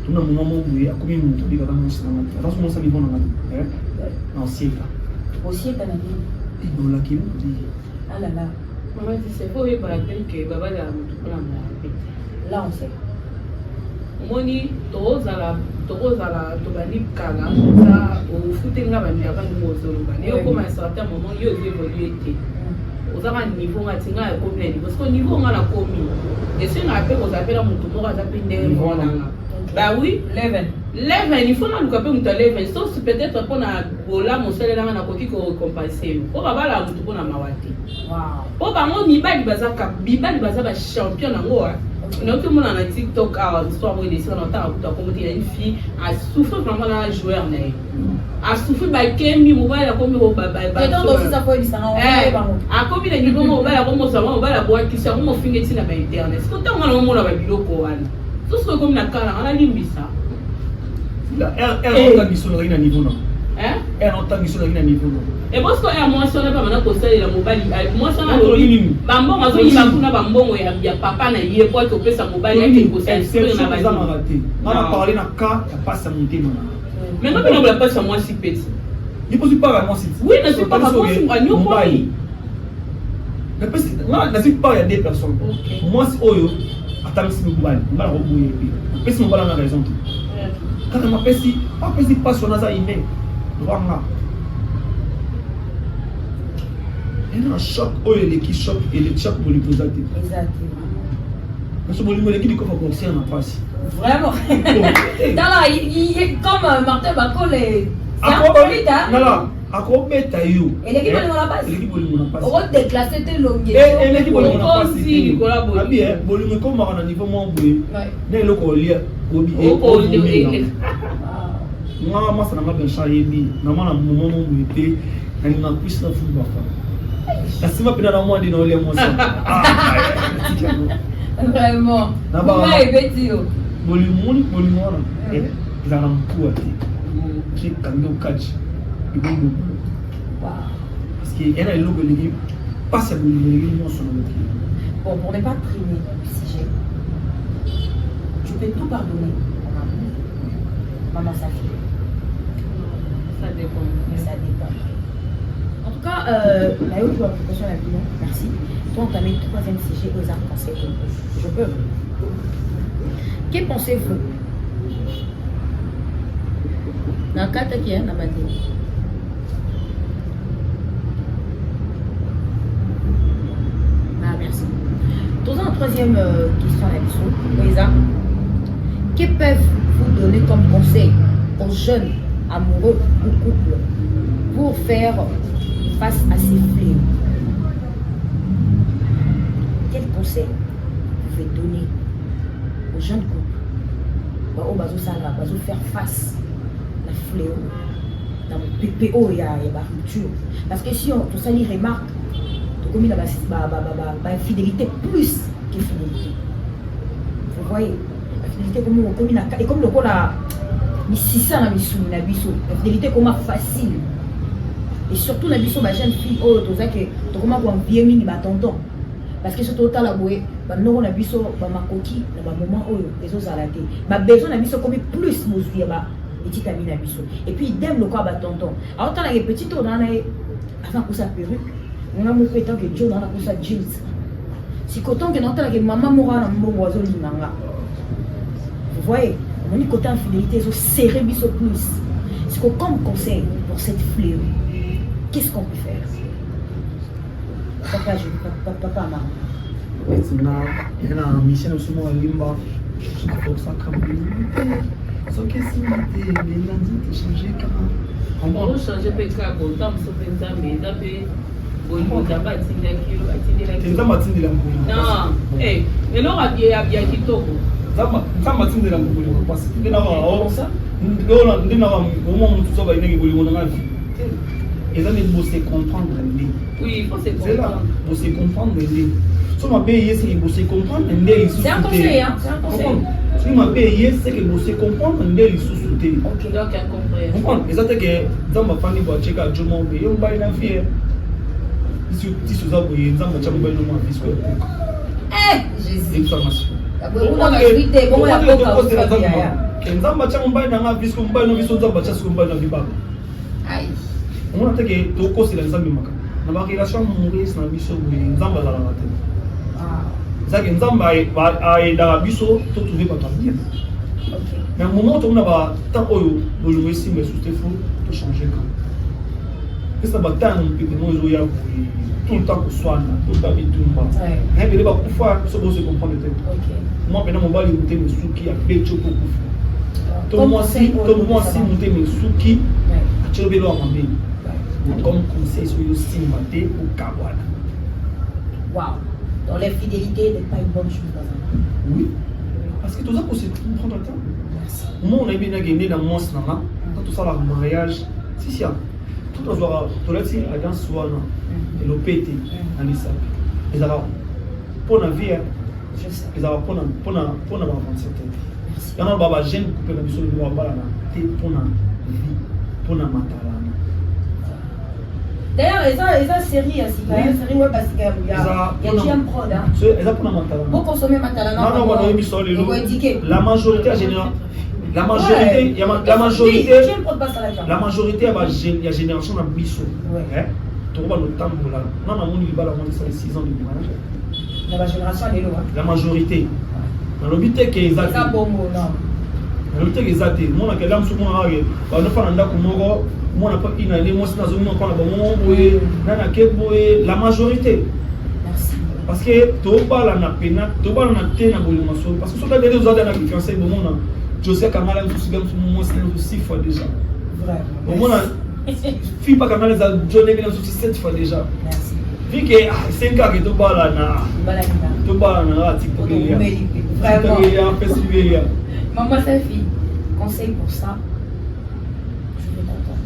tout le monde a commis mon truc dans mon salon. Attention, mon salon est non, c'est là. Aussi, tu as dit. Non, là, qui nous dit. Ah là là. Maman, c'est pas oui, par la peine que Baba a tout pour la là, on sait. Moni, Torozala, Tobani Kala, ça, au footing, là, il y a pas de mots sur le banné. Au comme à un certain moment, il y a évolué. Aux avants niveau, on a tiré à combien parce qu'au niveau, on a commis. Et si on appelle, on appelle à mon tour, on appelle des mots. Bah oui, Leven, il faut nous caper un Leven. Sauf peut-être pour la bola, mon seul élément à côté qu'on compenser. Pour avoir la moto pour la mawati. Pour par moi, Biba Baza champion en haut. Donc tout le monde en a TikTok, histoire de laisser dans le temps, comme il y a une fille, a souffert vraiment d'un joueur. A souffert par Kemi, mobile, comme au baba. Et donc aussi ça peut être ça. A comme il est niveau mobile, comme ça, on va la boîte qui sert, on finit ici la internet. C'est tout le temps on a un monde avec le biloko. Tout ce que comme la cara, on a limbisa. Elle a mis sur le niveau. Elle a mis sur le niveau. Et parce que moi, si on n'a pas maintenant conseillé la mobile, moi, ça m'a donné. Bambon, moi, il va prendre Bambon, il y a papa, il y a quoi, tu peux sa mobile, il y a conseil. On a parlé d'un cas, il n'y a pas sa montée. Mais non, on ne l'a pas sur moi si petit. Il ne peut pas vraiment si. Oui, ne sais pas comment sur un new mobile. Ne sais pas, il y a des personnes. Moi, c'est Oyo. Attends, c'est mobile. On va le rebouiller. Parce que on va la raison. Quand on m'a pas si passionné, ça, il est. Voilà. Il y a un choc, l'équipe choc et le choc pour lui poser. Exactement. Parce que l'équipe du coffre boxer n'a pas si. Vraiment. Comme Martin Bacol est. Non, non. À quoi bête you? Et l'équipe de mon passe. L'équipe de mon passe. On va déclasser tes longues. Et l'équipe de mon passe. Si, collaborer. Ah bien, volume comme on a niveau moins boué. Né le collier. Moi, ça n'a pas bien changé. Normalement, le moment où il était, il n'a plus de football. La semaine pendant le mois de Noël, moi ça. Vraiment. Comment est bêtise? Volume, il a un coup à terre. Qui est quand même catch. Parce qu'il y a un logo de l'équipe, pas ça vous l'équipe, non son équipe. Bon, pour ne pas traîner dans le sujet, tu peux tout pardonner à maman sa fille. Ça dépend. Ça dépend. En tout cas, Nayo, tu vas me poser la vie, merci. Toi, on t'a mis le troisième sujet aux arts français. Je peux. Que pensez-vous? Dans le cas qui est, dans ma tête. Merci. Dans la troisième question là-dessus, Loïsa, que peuvent-vous donner comme conseil aux jeunes amoureux ou couples pour faire face à ces fléaux? Quel conseil vous pouvez donner aux jeunes couples pour faire face à la fléau dans le PPO et à la rupture? Parce que si on tout ça y remarque, comme il a infidélité plus que fidélité. Vous voyez, la fidélité comme le rôle a mis 600 dans la biso. La fidélité comme facile. Et surtout la biso, la jeune fille, tout ça que tu commences à envier mini tonton. Parce que ce total la bouée, nous on a biso, ma coquille, dans le moment où les autres arrêtés. Ma besoin de biso comme plus nos vies, petite amie la biso. Et puis idem le corps tonton. Alors quand les petits on a avant pour sa perruque. On a mon pétant que Dieu dans la course à jeans. Si coton que n'entend que maman mourra dans mon oiseau linanga. Vous voyez, on dit côté infidélité, ils ont serré biso plus. C'est que comme conseil pour cette fléau, qu'est-ce qu'on peut faire? Papa, maman. Maintenant, il y a une mission aussi moi à Limba. Je trouve ça comme ça. Ce que c'est les lundis de changer comment? On va changer de cas pour temps sur le temps mais d'abord bon d'abord atindela non eh mais non abia kitoko zamba tindela mbuli parce que na wa ça ndina wa moment tout ça va inenge boli mona ngavi et là mais bosser comprendre les oui il faut se comprendre c'est là bosser comprendre les so ma payer c'est bosser comprendre les c'est un conseil hein c'est un conseil si ma payer c'est que bosser comprendre les sous-souter OK donc on comprend comprendre exactement que zamba fani bo cheka jomo be yo mba ina fie si tu as oublié, nous avons déjà oublié le nom de Bisco. Jésus. Information. Bon, on a vite, bon, on a pas de nous avons déjà oublié dans la Bisco, nous avons déjà oublié dans la Bible. Aïe. On a dit que tout cause c'est les amis maka. Nous avons relation mourir dans la Bisco, nous avons dans la tête. Ça que nous avons dans la Bisco, tout trouver pas bien. OK. Mais au moment où on a tant oyo, on jouer si mais sous fou, tout changer quand. Ça va tant que nous tout le temps qu'on soit tout le temps tout le mais il va pouvoir se comprendre moi maintenant mon bal il me souki a fait choco tout moi si monter mes souki a chober l'homme comme conseil sur le style maté au Kawala. Waouh, dans l'infidélité n'est pas une bonne chose dans un oui parce que tout ça pour se prendre le temps moi on a bien gagné dans mon sang quand tout ça le mariage si tout le soir, tout le temps, la danse soit et le pété, en Lisa. Ils ont pour la vie, ils ont pour la 27 ans. Il y en a des jeunes qui peuvent se voir pour la vie, pour la matala. D'ailleurs, ils ont série, série web parce qu'il y a GM Prod. Ils ont pour la matala. Vous consommez matala. Non, la majorité en général. La majorité, il y a la majorité, il y a génération de biso. Tu vois le temps là. Non, non, il y a 6 ans de mariage. La génération est là. La majorité. Dans le but que ils ont. Dans le but que ils ont. Moi, que l'homme souvent a, on ne fait pas un d'accord. moi n'a pas une année, moi c'est dans un moment la majorité. Merci. Parce que tout bas na pena, tout bas na tena bolimaso. Parce que sur la dernière zone, on a différencé le moment. José Kamala, nous sommes moi c'est 6 fois déjà. Vraiment. Au moment fille pas Kamala, John est 7 fois déjà. Merci. Vu que 5 ans que tout bas là na, tout bas là na TikTok. Vraiment. Facebook. Maman sa fille, conseil pour ça. Je vais t'entendre.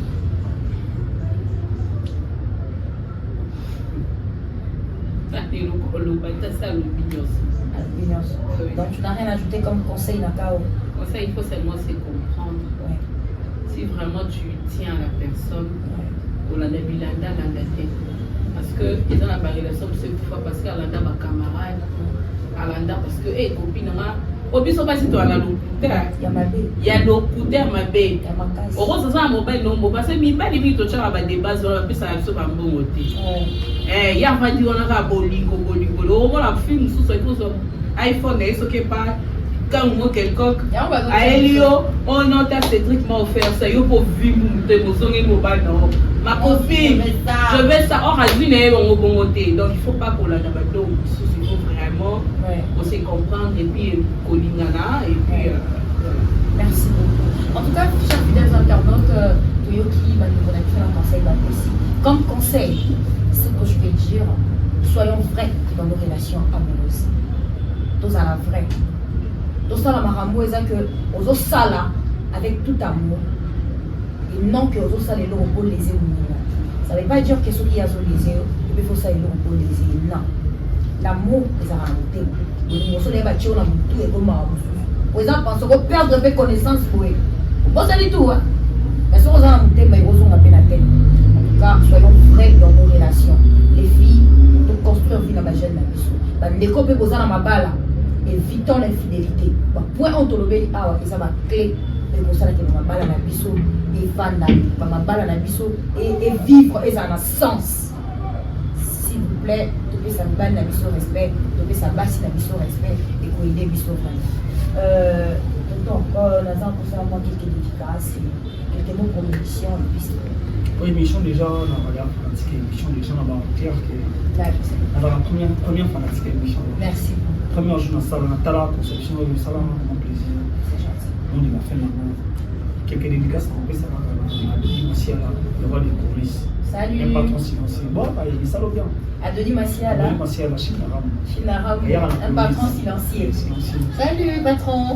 Donc tu n'as rien ajouté comme conseil, Nakao. Conseil, il faut seulement se comprendre. Ouais. Si vraiment tu tiens à la personne, on a des bilanda parce que ils ont la relation c'est pourquoi parce qu'elle a ma camarade, elle a parce que hey copine au plus on va si toi la locutaire. Il y a locutaire ma belle. Au rose ça mobile non parce que mi pas limite to chara ba débat sur la piste à so ba bon côté. Il y a pas dit on a bolingo au moins la film sous ce iPhone est ce qui pas quand moi quelqu'un à Elio on a c'est truc m'a offert ça yo pour vivre mon songe mobile non ma copine je vais ça on a vu né on bon côté donc il faut pas qu'on la d'abord il faut vraiment on se comprendre et puis colingana et puis merci beaucoup en tout cas chers fidèles internautes Toyoki va nous donner un conseil aussi comme conseil ce que je vais dire soyons vrais dans nos relations amoureuses tous à la vraie tous à la marambo est que aux sala avec tout amour et non que aux sala les pour les ça ne veut pas dire que ceux qui a les il faut ça pour les non l'amour est à raconter nous sommes les bâtiments là tout est comme par exemple parce que perdre des connaissances pour eux bon ça dit tout mais si on a un thème mais on a peine à tête en tout cas soyons vrais dans nos relations les filles pour construire vie dans ma jeune la mission les copains posent dans ma balle évitons l'infidélité. Point ontologie ça va clé de pour ça que ma balle na biso et fanda ma balle na biso et vivre et ça a sens. S'il vous plaît, tu peux ça balle na biso respect, tu peux ça basse na biso respect et qu'on aider biso fanda. Donc dans un concert moi quelques dédicaces, quelques mots pour l'émission et puis oui, émission déjà on a regardé fanatique émission déjà on va clair que la première fanatique émission. Merci. Premier jour dans salle on a la conception de salle on a plaisir. C'est gentil. On a fait quelques dédicaces qu'on peut ça à Dodi Massia le roi des coulisses. Salut. Un patron silencieux. Bon, il est bien. À Dodi Massia là. Dodi Massia là Chinaram. Chinaram. Un patron silencieux. Salut patron.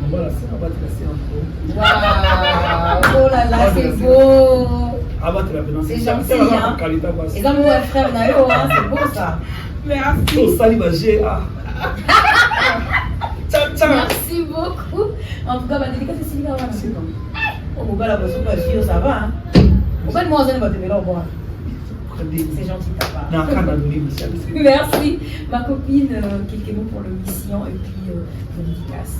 Voilà, c'est abattre la séance. Waouh, oh là là, c'est beau. Abattre la pénance. C'est gentil, hein. Et dans mon frère Nayo, hein, c'est beau ça. Merci. Oh, salut, ma GA. Merci beaucoup. En tout cas, ma dédicace, c'est Sylvia. Oh, mon gars, la personne, ça va, hein. Pourquoi moi, on va te mettre au bois? C'est gentil de ta part. Merci. Ma copine, quelques mots pour l'émission et puis vos dédicaces.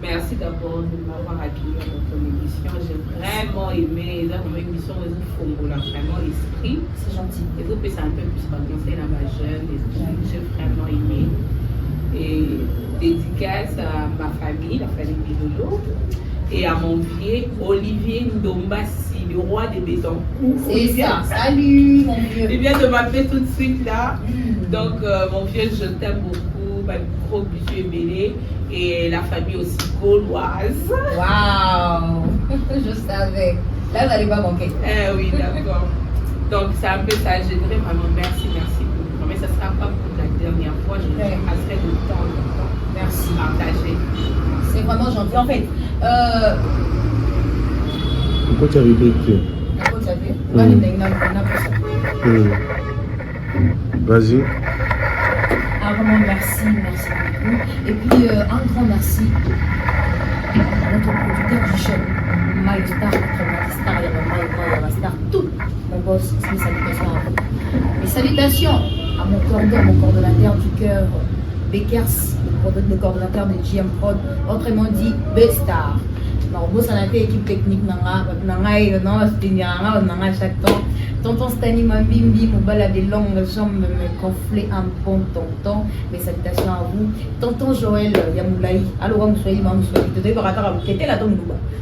Merci d'abord de m'avoir accueilli dans ton émission. J'ai vraiment aimé dans émission où on a vraiment esprit. C'est gentil. Et vous pouvez un peu plus rencontrer dans ma jeune. J'ai vraiment aimé. Et dédicace à ma famille, la famille Bilolo, et à mon vieux Olivier Ndombassi, le roi des Bétoncourt. C'est ça. Salut mon vieux. Il vient de m'appeler tout de suite là. Donc mon vieux, je t'aime beaucoup. Gros bisous Bélé et la famille aussi gauloise. Waouh. Je savais. Là, vous n'allez pas manquer. Oui, d'accord. Donc c'est un peu ça. Je dirais vraiment merci beaucoup. Mais ça ne sera pas pour la dernière fois. Je passerai le temps. Merci. Partager. C'est vraiment gentil. En fait, pourquoi tu as répété? pourquoi tu as vu? Vas-y. Vraiment merci beaucoup. Et puis un grand merci à notre producteur Michel, Maïstar, notre star, il y a star, tout mon boss, mes salutations à vous. Mes salutations à mon coordonnateur du cœur, Bekers, le coordonnateur de GM Prod, autrement dit B-Star. bosse à équipe technique chaque temps. Tonton Stani Mambimbi, mon bal a des longues jambes, me gonfler un bon tonton. Mes salutations à vous. Tonton Joël Yamoulaï, alors vous soyez tu devez pas rater qui était là donc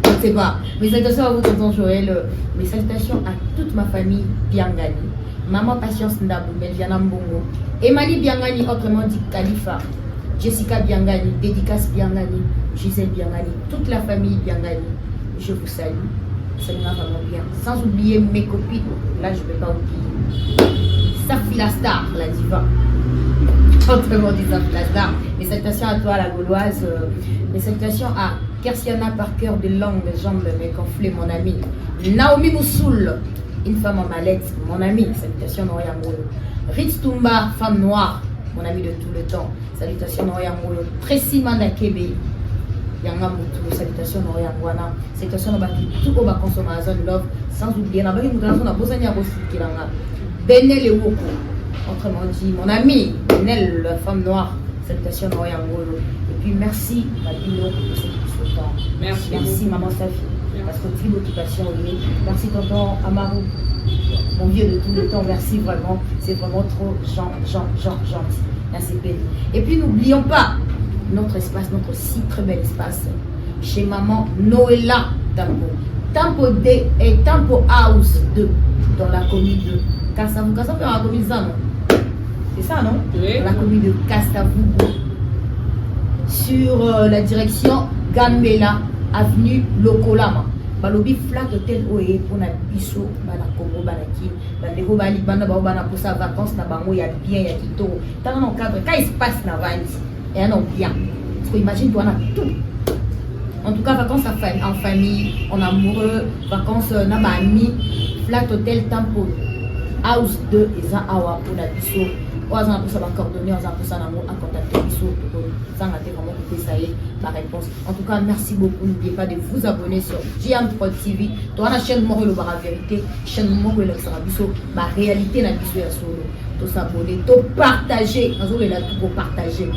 je ne sais pas. Mes salutations à vous, tonton Joël. Mes salutations à toute ma famille Biangani. Maman Patience Ndabou, Melviana Mbongo. Emily Biangani, autrement dit Khalifa. Jessica Biangani, Dédicace Biangani, Gisèle Biangani, toute la famille Biangani. Je vous salue. Ça me va vraiment bien. Sans oublier mes copines. Là, je ne vais pas oublier. Safi la star, la diva. Autrement dit, Safi la star. Mes salutations à toi, la Gauloise. Mes salutations à Kersiana Parker de longues jambes, mes conflits, mon ami. Naomi Moussoul, une femme en mallette, mon ami. Salutations Noria Molo. Ritz Toumba, femme noire, mon ami de tout le temps. Salutations Noria Molo. Tracy Mandakebe. Yanga Moutou, salutations Noria Mwana. Salutations Nobaki, tout au bas consommation love. Sans oublier, Nabaki Moutou, on a besoin de aussi. Benel et Woko. Autrement dit, mon ami, Benel, la femme noire. Salutations Noria Molo. Et puis merci, Babilo, pour ce petit temps. Merci, maman Safi. Parce que tu l'occupation, merci tonton Amarou, mon vieux de tout le temps, merci vraiment, c'est vraiment trop gentil, merci Béni. Et puis n'oublions pas notre espace, notre si très bel espace, chez maman Noëlla Tampo D et Tampo House 2, dans la commune de Kassavou. Kassavou, dans la commune de ça, non? C'est ça, non? Oui. Dans la commune de Kassavou, sur la direction Gambela, avenue Lokolama. Balobi flat hôtel oye pour na biso bana Congo banaki bandeko bali bana ba bana pour sa vacances na bango ya bien ya kitoko tant dans cadre quand il se passe na vente et un bien parce que imagine toi on a tout en tout cas vacances en famille en amoureux vacances na ba ami flat hôtel Tempo House 2 eza awa pour na biso oazana pour ça va coordonner oazana pour ça na mo en contact biso ça n'a été vraiment détaillé ma réponse. En tout cas, merci beaucoup. N'oubliez pas de vous abonner sur GM3 TV. Toi, la chaîne Moro la vérité, chaîne Moro le Sarabiso, ma réalité la biso ya solo. Tout s'abonner, tout partager. Nous là tout pour partager.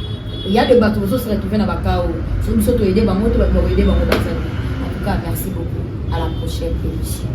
Il y a des bateaux qui se retrouvent dans Bakao. Si nous sommes aidés, nous sommes aidés. En tout cas, merci beaucoup. À la prochaine émission.